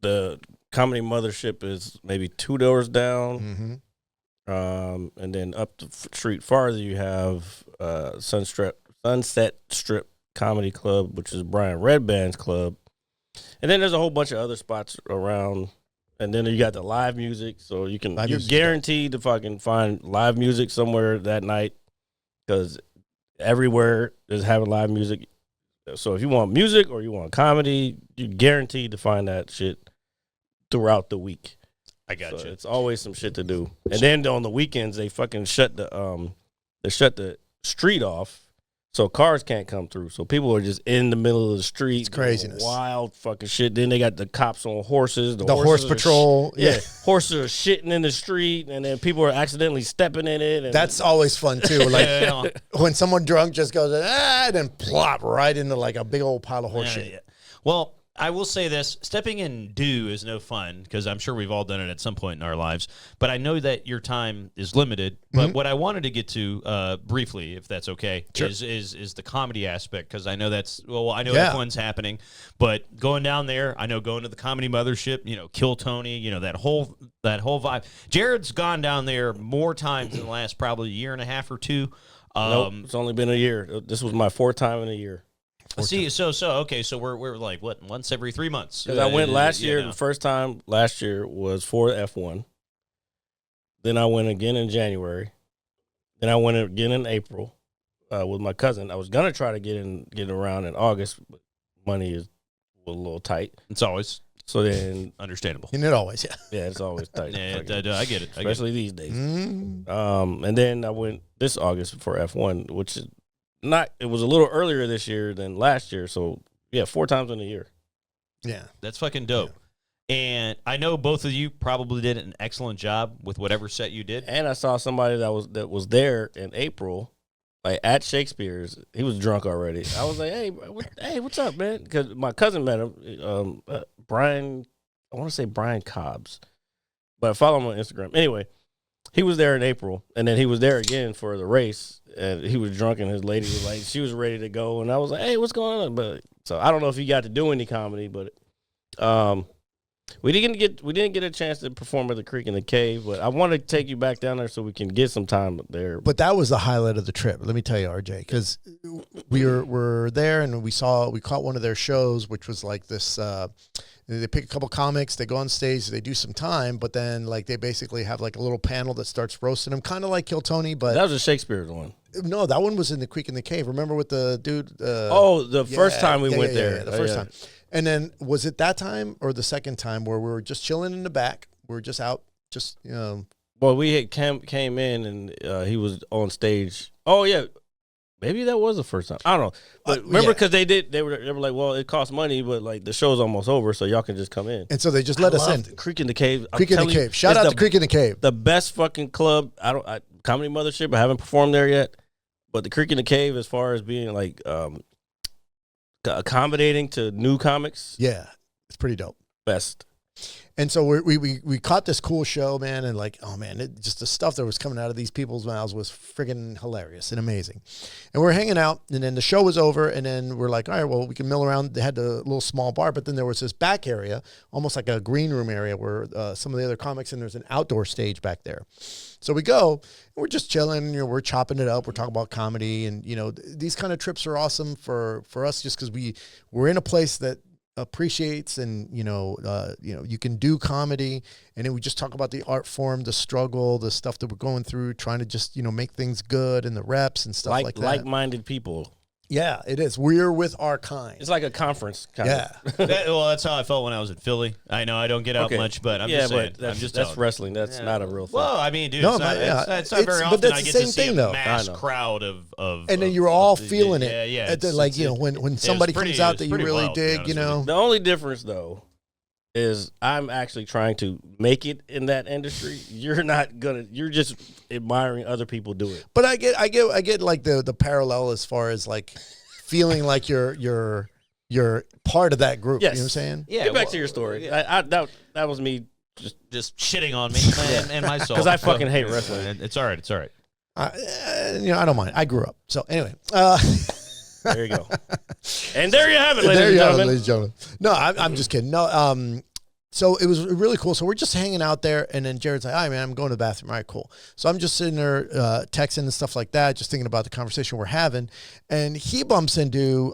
the Comedy Mothership is maybe 2 doors down. Mm-hmm. And then up the street farther, you have Sunset Strip Comedy Club, which is Brian Redband's club. And then there's a whole bunch of other spots around. And then you got the live music, so you're music. guaranteed to fucking find live music somewhere that night because everywhere is having live music. So if you want music or you want comedy, you're guaranteed to find that shit throughout the week. I got So you. it's always some shit to do. And then on the weekends, they fucking shut the street off. So cars can't come through. So people are just in the middle of the street. It's craziness. Doing wild fucking shit. Then they got the cops on horses. The horses horse are patrol. yeah. Horses are shitting in the street. And then people are accidentally stepping in it. And That's always fun too. Like Yeah. when someone drunk just goes, and then plop right into like a big old pile of horse shit. Yeah. Well, I will say this: stepping in due is no fun because I'm sure we've all done it at some point in our lives. But I know that your time is limited. But what I wanted to get to briefly, if that's okay, is the comedy aspect because I know I know F1's happening, but going down there, I know going to the Comedy Mothership, Kill Tony, that whole vibe. Jared's gone down there more times in the last probably year and a half or two. nope, it's only been a year. This was my 4th time in a year. See, so okay, so we're like what, once every 3 months? Because I went last year. The first time last year was for F1. Then I went again in January. Then I went again in April with my cousin. I was gonna try to get around in August, but money was a little tight. It's always So then, understandable. And it always, yeah. yeah, it's always tight. Yeah, I get it. Especially these days. Mm. And then I went this August for F1, which is it was a little earlier this year than last year. So yeah, 4 times in a year. Yeah. That's fucking dope. And I know both of you probably did an excellent job with whatever set you did. And I saw somebody that was there in April, like at Shakespeare's. He was drunk already. I was like, hey, what's up, man? Because my cousin met him, Brian. I want to say Brian Cobbs, but I follow him on Instagram. Anyway, he was there in April, and then he was there again for the race, and he was drunk, and his lady was like, she was ready to go, and I was like, hey, what's going on? But so I don't know if he got to do any comedy, but We didn't get a chance to perform at the Creek in the Cave, but I want to take you back down there so we can get some time there. But that was the highlight of the trip. Let me tell you, RJ, because we were there and we caught one of their shows, which was like this. They pick a couple comics, they go on stage, they do some time, but then like they basically have like a little panel that starts roasting them, kind of like Kill Tony. But that was a Shakespeare one. No, that one was in the Creek in the Cave. Remember with the dude? The first time we went there. The first time. And then was it that time or the second time where we were just chilling in the back? We were just out, just Well, we had came in and he was on stage. Oh yeah, maybe that was the first time. I don't know, but remember because they were like, well, it costs money, but like the show's almost over, so y'all can just come in. And so they just let us in. Creek in the Cave. Creek in the Cave. Shout out to Creek in the Cave. The best fucking club. Comedy Mothership. I haven't performed there yet, but the Creek in the Cave, as far as being like accommodating to new comics. Yeah, it's pretty dope. Best. And so we caught this cool show, man, and like, oh man, just the stuff that was coming out of these people's mouths was friggin' hilarious and amazing. And we're hanging out, and then the show was over, and then we're like, all right, well, we can mill around. They had the little small bar, but then there was this back area, almost like a green room area where some of the other comics, and there's an outdoor stage back there. So we go, and we're just chilling, we're chopping it up, we're talking about comedy, and these kind of trips are awesome for us just because we're in a place that appreciates and you can do comedy, and then we just talk about the art form, the struggle, the stuff that we're going through, trying to just make things good, and the reps and stuff like that. Like-minded people. Yeah, it is. We're with our kind. It's like a conference kind of. That's how I felt when I was at Philly. I know I don't get out much, but I'm just saying. That's wrestling. That's not a real thing. Well, I mean, dude, no, it's not very often I get to see a mass crowd of and then you're all feeling it. Yeah. When somebody comes out that you really wild, dig, The only difference, though, is I'm actually trying to make it in that industry. You're just admiring other people do it. But I get like the parallel as far as like feeling like you're part of that group. Yes. You know what I'm saying? Yeah. Get back to your story. Yeah. That was me just shitting on me and myself. Because I fucking hate wrestling. It's all right. It's all right. I don't mind. I grew up. So anyway. There you go. And there you have it, ladies and gentlemen. No, I'm just kidding. No, so it was really cool. So we're just hanging out there, and then Jared's like, "All right, man, I'm going to the bathroom." All right, cool. So I'm just sitting there texting and stuff like that, just thinking about the conversation we're having, and he bumps into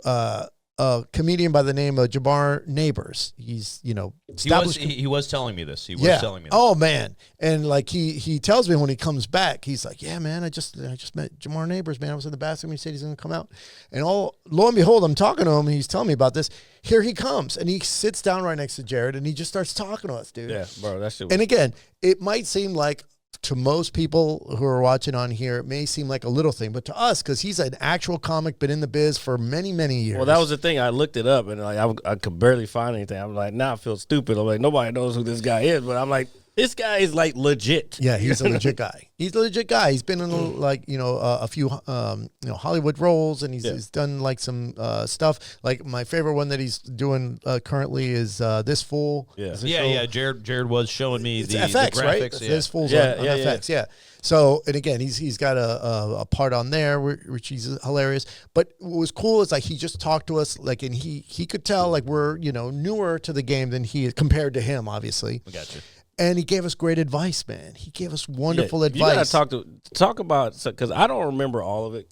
a comedian by the name of Jabbar Neighbors. He's he was telling me this. He was telling me this. Oh man. And like he tells me when he comes back, he's like, "Yeah, man, I just met Jabbar Neighbors, man. I was in the bathroom. He said he's gonna come out." And lo and behold, I'm talking to him and he's telling me about this. Here he comes, and he sits down right next to Jared, and he just starts talking to us, dude. Yeah, bro, that shit. And again, it might seem like to most people who are watching on here, it may seem like a little thing, but to us, because he's an actual comic, been in the biz for many, many years. Well, that was the thing. I looked it up, and like I could barely find anything. I'm like, now I feel stupid. I'm like, nobody knows who this guy is, but I'm like, this guy is like legit. Yeah, he's a legit guy. He's a legit guy. He's been in a few Hollywood roles, and he's done like some stuff. Like my favorite one that he's doing currently is This Fool. Yeah. Jared was showing me the FX, graphics. Right? Yeah. This Fool's on FX. Yeah. So, and again, he's got a part on there which he's hilarious. But what was cool is like he just talked to us, like, and he could tell like we're newer to the game than he is compared to him, obviously. I got you. And he gave us great advice, man. He gave us wonderful advice. You gotta talk about, because I don't remember all of it.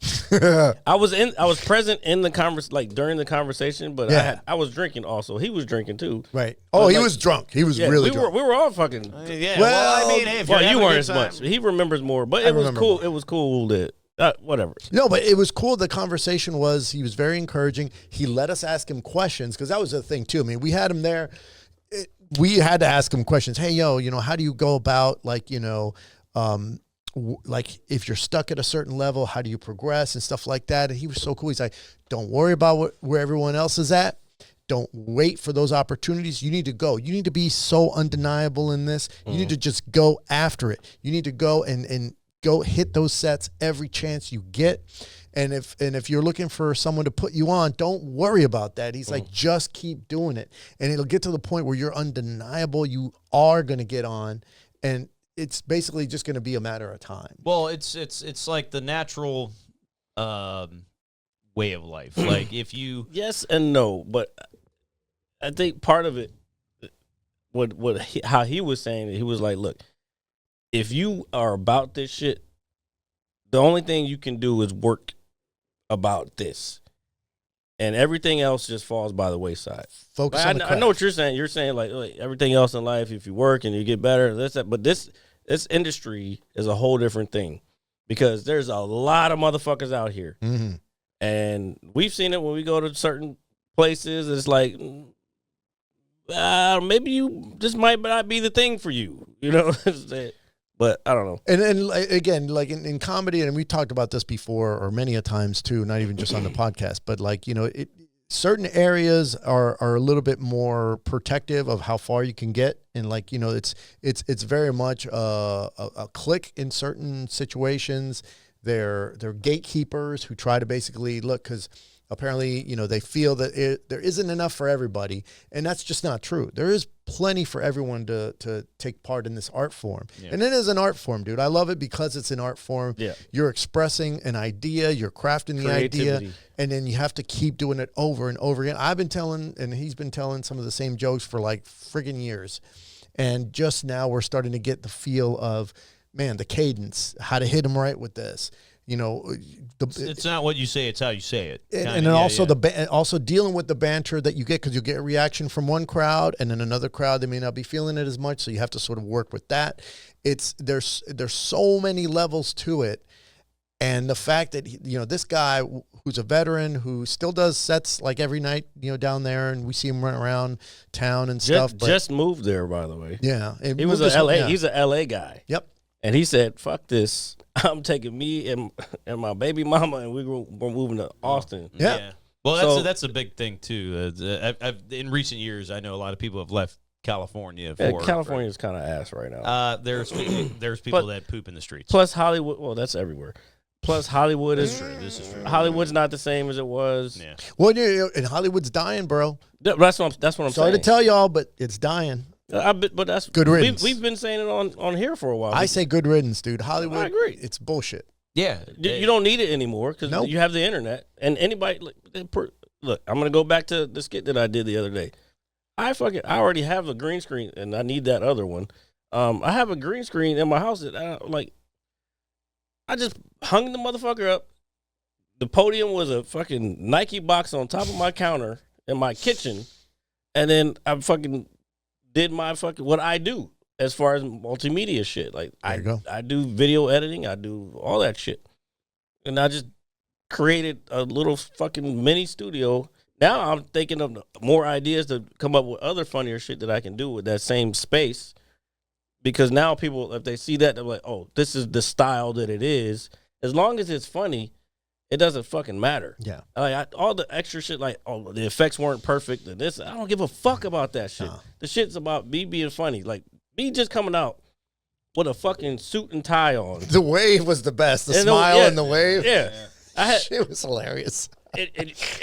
I was present in the during the conversation, but I was drinking also. He was drinking too. Right. Oh, he was drunk. He was really drunk. We were all fucking. Well, I mean, hey, you weren't as much. He remembers more, but it was cool. More. It was cool that. Whatever. No, but it was cool. The conversation he was very encouraging. He let us ask him questions, because that was the thing too. I mean, we had him there. We had to ask him questions. Hey, how do you go about like if you're stuck at a certain level, how do you progress and stuff like that? And he was so cool. He's like, don't worry about where everyone else is at. Don't wait for those opportunities. You need to go. You need to be so undeniable in this. You need to just go after it. You need to go and go hit those sets every chance you get. And if you're looking for someone to put you on, don't worry about that. He's like, just keep doing it. And it'll get to the point where you're undeniable. You are going to get on. And it's basically just going to be a matter of time. Well, it's like the natural way of life. Like if you... Yes and no. But I think part of it, how he was saying it, he was like, look, if you are about this shit, the only thing you can do is work about this. And everything else just falls by the wayside. Focus Like, on the I craft. know what you're saying. You're saying like everything else in life, if you work and you get better, that. But this industry is a whole different thing because there's a lot of motherfuckers out here, Mm-hmm. and we've seen it when we go to certain places. It's like maybe this might not be the thing for you, you know. But I don't know. And like, again, like in comedy, and we talked about this before, or many a times too, not even just on the podcast, but like, you know, certain areas are a little bit more protective of how far you can get. And like, you know, it's very much a clique in certain situations. They're gatekeepers who try to basically look, because apparently, you know, they feel that there isn't enough for everybody, and that's just not true. There is plenty for everyone to take part in this art form. Yeah. And it is an art form, dude. I love it because it's an art form. Yeah. You're expressing an idea, you're crafting the idea, Creativity. and then you have to keep doing it over and over again. I've been telling, and he's been telling some of the same jokes for like friggin' years. And just now we're starting to get the feel of, man, the cadence, how to hit them right with this. You know, It's not what you say; it's how you say it. and then also also dealing with the banter that you get, because you get a reaction from one crowd, and then another crowd they may not be feeling it as much, so you have to sort of work with that. There's so many levels to it, and the fact that you know, this guy who's a veteran who still does sets like every night, you know, down there, and we see him run around town and stuff. But Just moved there, by the way. yeah, He was a LA. He's a LA guy. Yep. And he said, "Fuck this! I'm taking me and my baby mama, and we're moving to Austin." Yeah. Well, that's a big thing too. In recent years, I know a lot of people have left California. California is kind of ass right now. There's people that poop in the streets. Plus Hollywood. Well, that's everywhere. Plus Hollywood is true. This is true. Hollywood's not the same as it was. Yeah. Well, and Hollywood's dying, bro. That's what I'm Sorry saying. to tell y'all, but it's dying. But that's Good riddance. We've been saying it on here for a while. I say good riddance, dude. Hollywood, I agree. it's bullshit. Yeah. You don't need it anymore because Nope. you have the internet. And anybody look, I'm gonna go back to the skit that I did the other day. I already have a green screen, and I need that other one. I have a green screen in my house that I just hung the motherfucker up. The podium was a fucking Nike box on top of my counter in my kitchen, and then I fucking did my fucking what I do as far as multimedia shit. Like There you go. I do video editing, I do all that shit, and I just created a little fucking mini studio. Now I'm thinking of more ideas to come up with other funnier shit that I can do with that same space. Because now people, if they see that, they're like, "Oh, this is the style that it is." As long as it's funny, it doesn't fucking matter. Yeah. Like all the extra shit, like, oh, the effects weren't perfect, and this, I don't give a fuck about that shit. Nah. The shit's about me being funny. Like me just coming out with a fucking suit and tie on. The wave was the best. The And smile yeah, and the wave. Yeah. I had, It was hilarious.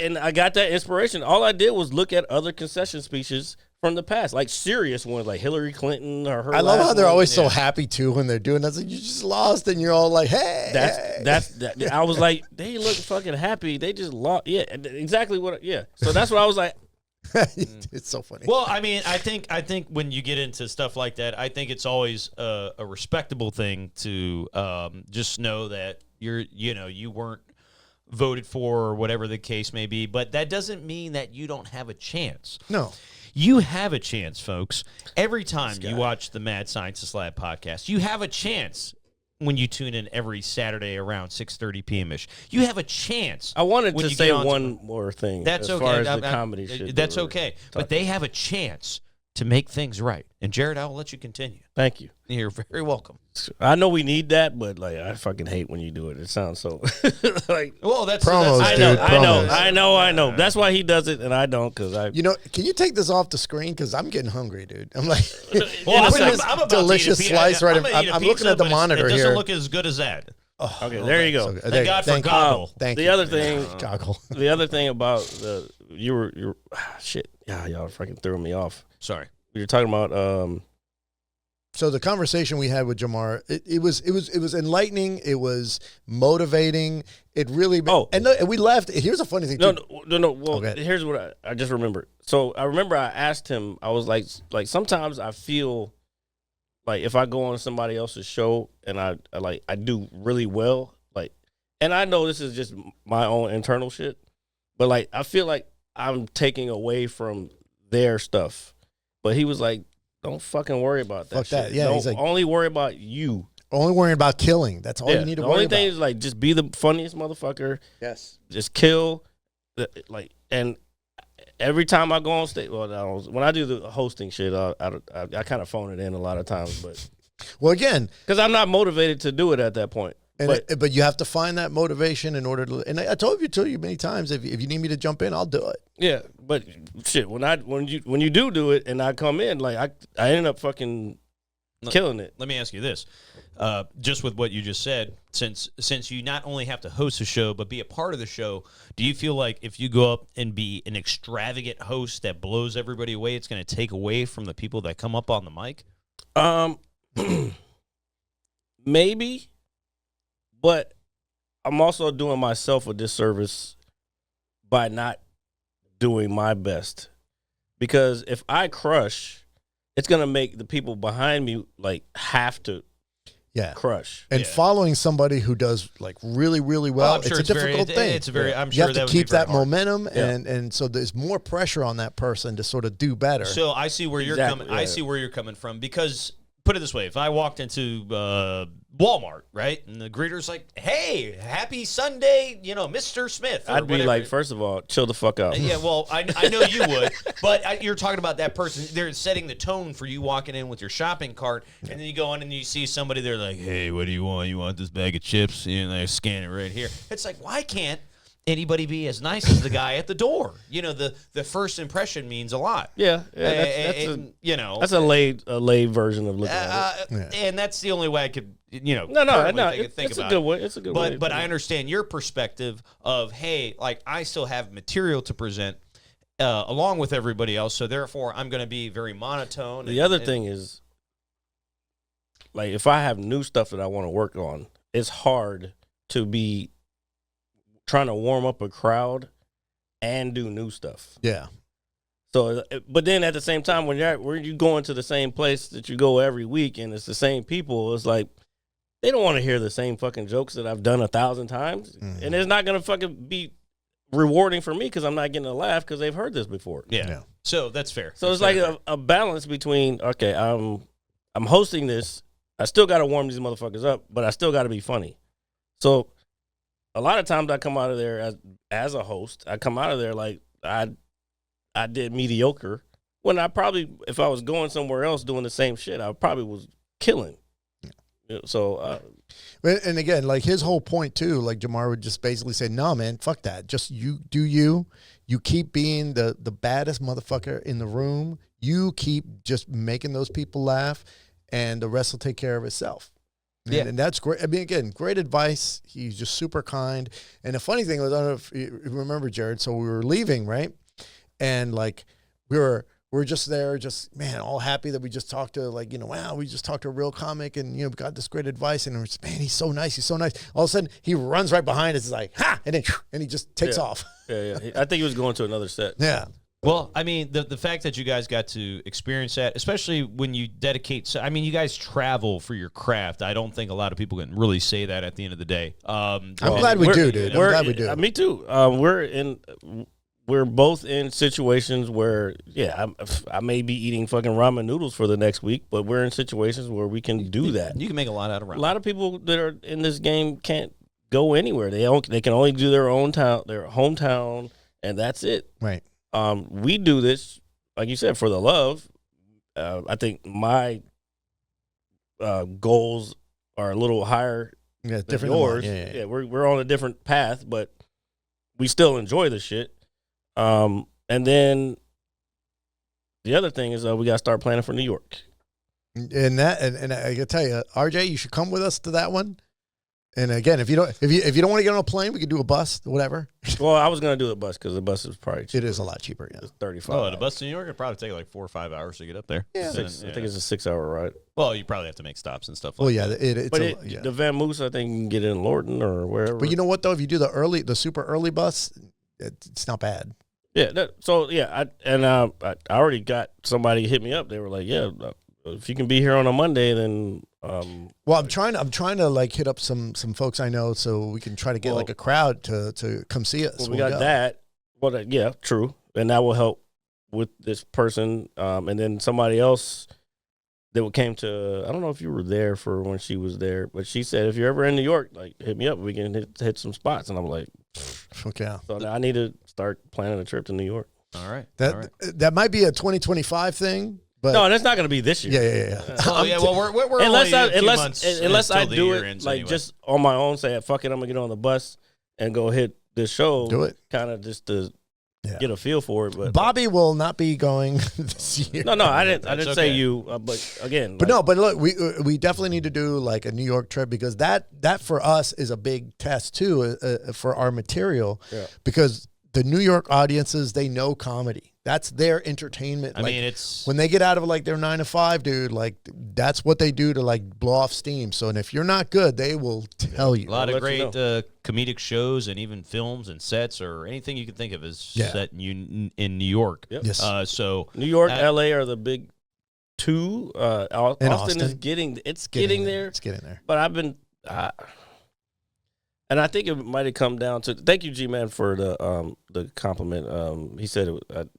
and I got that inspiration. All I did was look at other concession speeches from the past, like serious ones, like Hillary Clinton or her. I love last how they're one. always so happy too when they're doing that. It's like, you just lost, and you're all like, "Hey." That's I was like, they look fucking happy. They just lost. Yeah, exactly what. Yeah. So that's what I was like. It's so funny. Well, I mean, I think when you get into stuff like that, I think it's always a respectable thing to just know that you weren't voted for or whatever the case may be, but that doesn't mean that you don't have a chance. No. You have a chance, folks. Every time you watch the Mad Scientist Lab podcast, you have a chance when you tune in every Saturday around 6:30 p.m.-ish. You have a chance. I wanted when to you say get on one more thing. That's as okay. Far as the comedy shit. That's that we're okay. talking But they have a chance to make things right. And Jared, I will let you continue. Thank you. You're very welcome. I know we need that, but like I fucking hate when you do it. It sounds so like. Well, that's Promos, I dude. know, Promos. I know. That's why he does it, and I don't, because I. You know, can you take this off the screen? Because I'm getting hungry, dude. I'm like, Well, putting this I'm about to delicious eat a slice right. gonna eat a I'm looking pizza, at the but monitor it doesn't here. look as good as that. Okay, there you go. So good. Thank God for Goggle. Thank The you. other thing, Goggle. the other thing about you're shit. Yeah, y'all fucking threw me off. Sorry. We were talking about So the conversation we had with Jamar, it was enlightening. It was motivating. It really. And we left. Here's a funny thing. No. Well, Okay. here's what I just remembered. So I remember I asked him. I was like sometimes I feel like if I go on somebody else's show and I do really well, like, and I know this is just my own internal shit, but like I feel like I'm taking away from their stuff. But he was like, don't fucking worry about that. Fuck shit. that. Yeah, he's like, only worry about you. Only worrying about killing. That's all you need to worry about. The only thing is like just be the funniest motherfucker. Yes. Just kill. Like, and every time I go on stage, well, when I do the hosting shit, I kind of phone it in a lot of times, but Well, again, because I'm not motivated to do it at that point. but you have to find that motivation in order to. And I told you many times, if you need me to jump in, I'll do it. Yeah, but shit, when you do it and I come in, like I end up fucking killing it. Let me ask you this. Just with what you just said, since you not only have to host a show, but be a part of the show, do you feel like if you go up and be an extravagant host that blows everybody away, it's going to take away from the people that come up on the mic? Maybe, but I'm also doing myself a disservice by not doing my best. Because if I crush, it's going to make the people behind me like have to crush. And following somebody who does like really, really well, it's a difficult thing. It's very. I'm you sure have to that keep that hard. momentum, and so there's more pressure on that person to sort of do better. So I see where you're coming. Yeah. I see where you're coming from because put it this way: if I walked into Walmart, right, and the greeter's like, "Hey, happy Sunday, Mr. Smith," or I'd be whatever. like, first of all, chill the fuck out. Yeah, well, I know you would, but you're talking about that person. They're setting the tone for you walking in with your shopping cart, and then you go in and you see somebody. They're like, "Hey, what do you want? You want this bag of chips?" And they scan it right here. It's like, why can't anybody be as nice as the guy at the door? The first impression means a lot. Yeah, that's a laid version of looking at it. And that's the only way I could, No, think it's about a good way. It's a good way. But I understand your perspective of, hey, like I still have material to present along with everybody else, so therefore I'm going to be very monotone. The other thing is, like, if I have new stuff that I want to work on, it's hard to be trying to warm up a crowd and do new stuff. Yeah. So, but then at the same time, when you going to the same place that you go every week and it's the same people, it's like they don't want to hear the same fucking jokes that I've done 1,000 times, and it's not gonna fucking be rewarding for me because I'm not getting a laugh because they've heard this before. Yeah. So that's fair. So it's like a balance between, okay, I'm hosting this, I still got to warm these motherfuckers up, but I still got to be funny. So a lot of times I come out of there as a host, I come out of there like I did mediocre when I probably, if I was going somewhere else doing the same shit, I probably was killing. So, and again, like his whole point too, like Jamar would just basically say, "No, man, fuck that. Just you do you. You keep being the baddest motherfucker in the room. You keep just making those people laugh, and the rest will take care of itself." And that's great. I mean, again, great advice. He's just super kind. And the funny thing was, I don't know if you remember, Jared. So we were leaving, right? And like we were just there, just man, all happy that we just talked to wow, we just talked to a real comic and we got this great advice and it was, man, he's so nice. All of a sudden he runs right behind us, like ha, and he just takes off. Yeah. I think he was going to another set. Yeah. Well, I mean, the fact that you guys got to experience that, especially when you dedicate. So, I mean, you guys travel for your craft. I don't think a lot of people can really say that at the end of the day. I'm glad we do, dude. I'm glad we do. Me too. We're both in situations where, I may be eating fucking ramen noodles for the next week, but we're in situations where we can do that. You can make a lot out of ramen. A lot of people that are in this game can't go anywhere. They can only do their hometown, and that's it. Right. We do this, like you said, for the love. I think my goals are a little higher than different yours. than mine. Yeah. We're on a different path, but we still enjoy the shit. And then the other thing is we got to start planning for New York. And I gotta tell you, RJ, you should come with us to that one. And again, if you don't want to get on a plane, we could do a bus, whatever. Well, I was gonna do a bus because the bus is probably cheap. It is a lot cheaper. Yeah. It's 35. Oh, the bus to New York would probably take like 4 or 5 hours to get up there. Yeah. And then, I think it's a 6-hour ride. Well, you probably have to make stops and stuff like Well, yeah, that. it's The Van Moose, I think you can get in Lorton or wherever. But you know what though? If you do the super early bus, it's not bad. Yeah. I already got somebody hit me up. They were like, "Yeah, if you can be here on a Monday, then." Well, I'm trying to like hit up some folks I know so we can try to get like a crowd to come see us. Well, we got that. Well, yeah, true, and that will help with this person. And then somebody else that came to. I don't know if you were there for when she was there, but she said if you're ever in New York, like hit me up. We can hit some spots. And I'm like, okay. So now I need to start planning a trip to New York. All right. That might be a 2025 thing. But no, that's not going to be this year. Yeah. Oh yeah. Well, we're unless only a few months unless I until the do year it ends like anyway. just on my own. Say fuck it, I'm gonna get on the bus and go hit this show. Do it. Kind of just to get a feel for it. But Bobby will not be going this year. No, I didn't okay. say you. But again, But look, we definitely need to do like a New York trip because that for us is a big test too for our material because the New York audiences, they know comedy. That's their entertainment. I mean, it's when they get out of like their 9 to 5, dude. Like that's what they do to like blow off steam. So, and if you're not good, they will tell you. a lot of let great you comedic shows and even films and sets or anything you can think of is set in New York. Yep. Yes. So New York, LA are the big two. Austin is getting there. It's getting there. But I've been, and I think it might have come down to. Thank you, G-Man, for the compliment. He said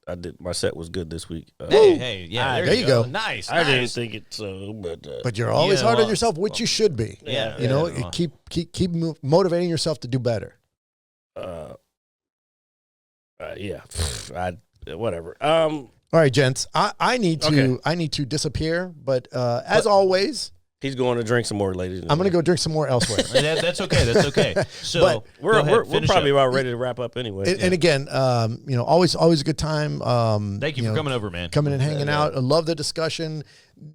I did my set was good this week. hey, yeah, there you go. Nice. I didn't think it so, But you're always hard on yourself, which you should be. Yeah. You know, well. keep motivating yourself to do better. Yeah. Whatever. All right, gents. I need to disappear, but as always, he's going to drink some more, ladies. I'm going to go drink some more elsewhere. That's okay. That's okay. So But we're probably about ready to wrap up anyway. And again, always a good time. Thank you for coming over, man. Coming and hanging out. I love the discussion.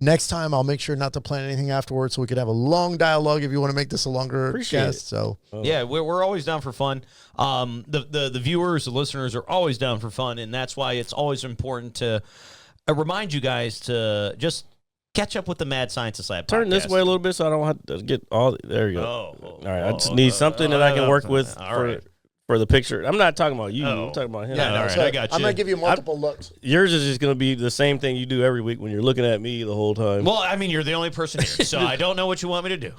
Next time, I'll make sure not to plan anything afterwards, so we could have a long dialogue if you want to make this a longer cast. So yeah, we're always down for fun. The viewers, the listeners are always down for fun, and that's why it's always important to remind you guys to just catch up with the Mad Scientist Lab. Turn this podcast. way a little bit so I don't have to get all. There you go. All right, I just need something that I can work with for the picture. I'm not talking about you. I'm talking about him. Yeah, all right, I got you. I'm going to give you multiple looks. Yours is just going to be the same thing you do every week when you're looking at me the whole time. Well, I mean, you're the only person here, so I don't know what you want me to do.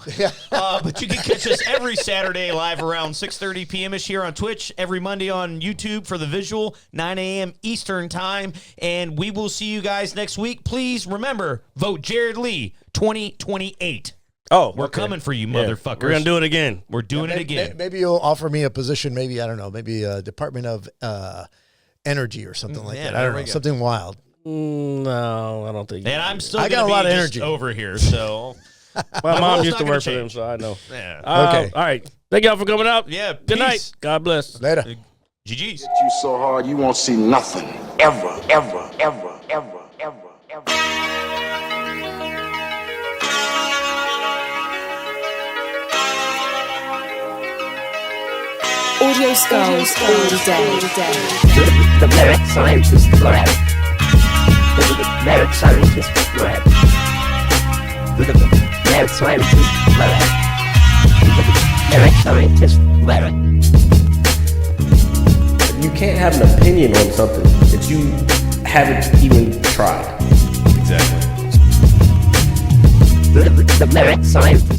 But you can catch us every Saturday live around 6:30 p.m.-ish here on Twitch, every Monday on YouTube for the visual, 9 a.m. Eastern Time, and we will see you guys next week. Please remember, vote Jared Lee 2028. Oh, We're coming for you, motherfuckers. We're going to do it again. We're doing it again. Maybe you'll offer me a position, maybe, I don't know, maybe a Department of Energy or something like that. I don't know, something wild. No, I don't think. And I'm still I got a lot of energy over here, so. My mom used to work for them, so I know. Yeah. Okay. All right. Thank y'all for coming out. Yeah. Good night. God bless. Later. GG's. Hit you so hard you won't see nothing. Ever, ever, ever, ever, ever, ever. Audio Skulls all day. The Merit Scientist Lab. The Merit Scientist Lab. The Merit Scientist Lab. The Merit Scientist Lab. You can't have an opinion on something that you haven't even tried. Exactly. The Merit Scientist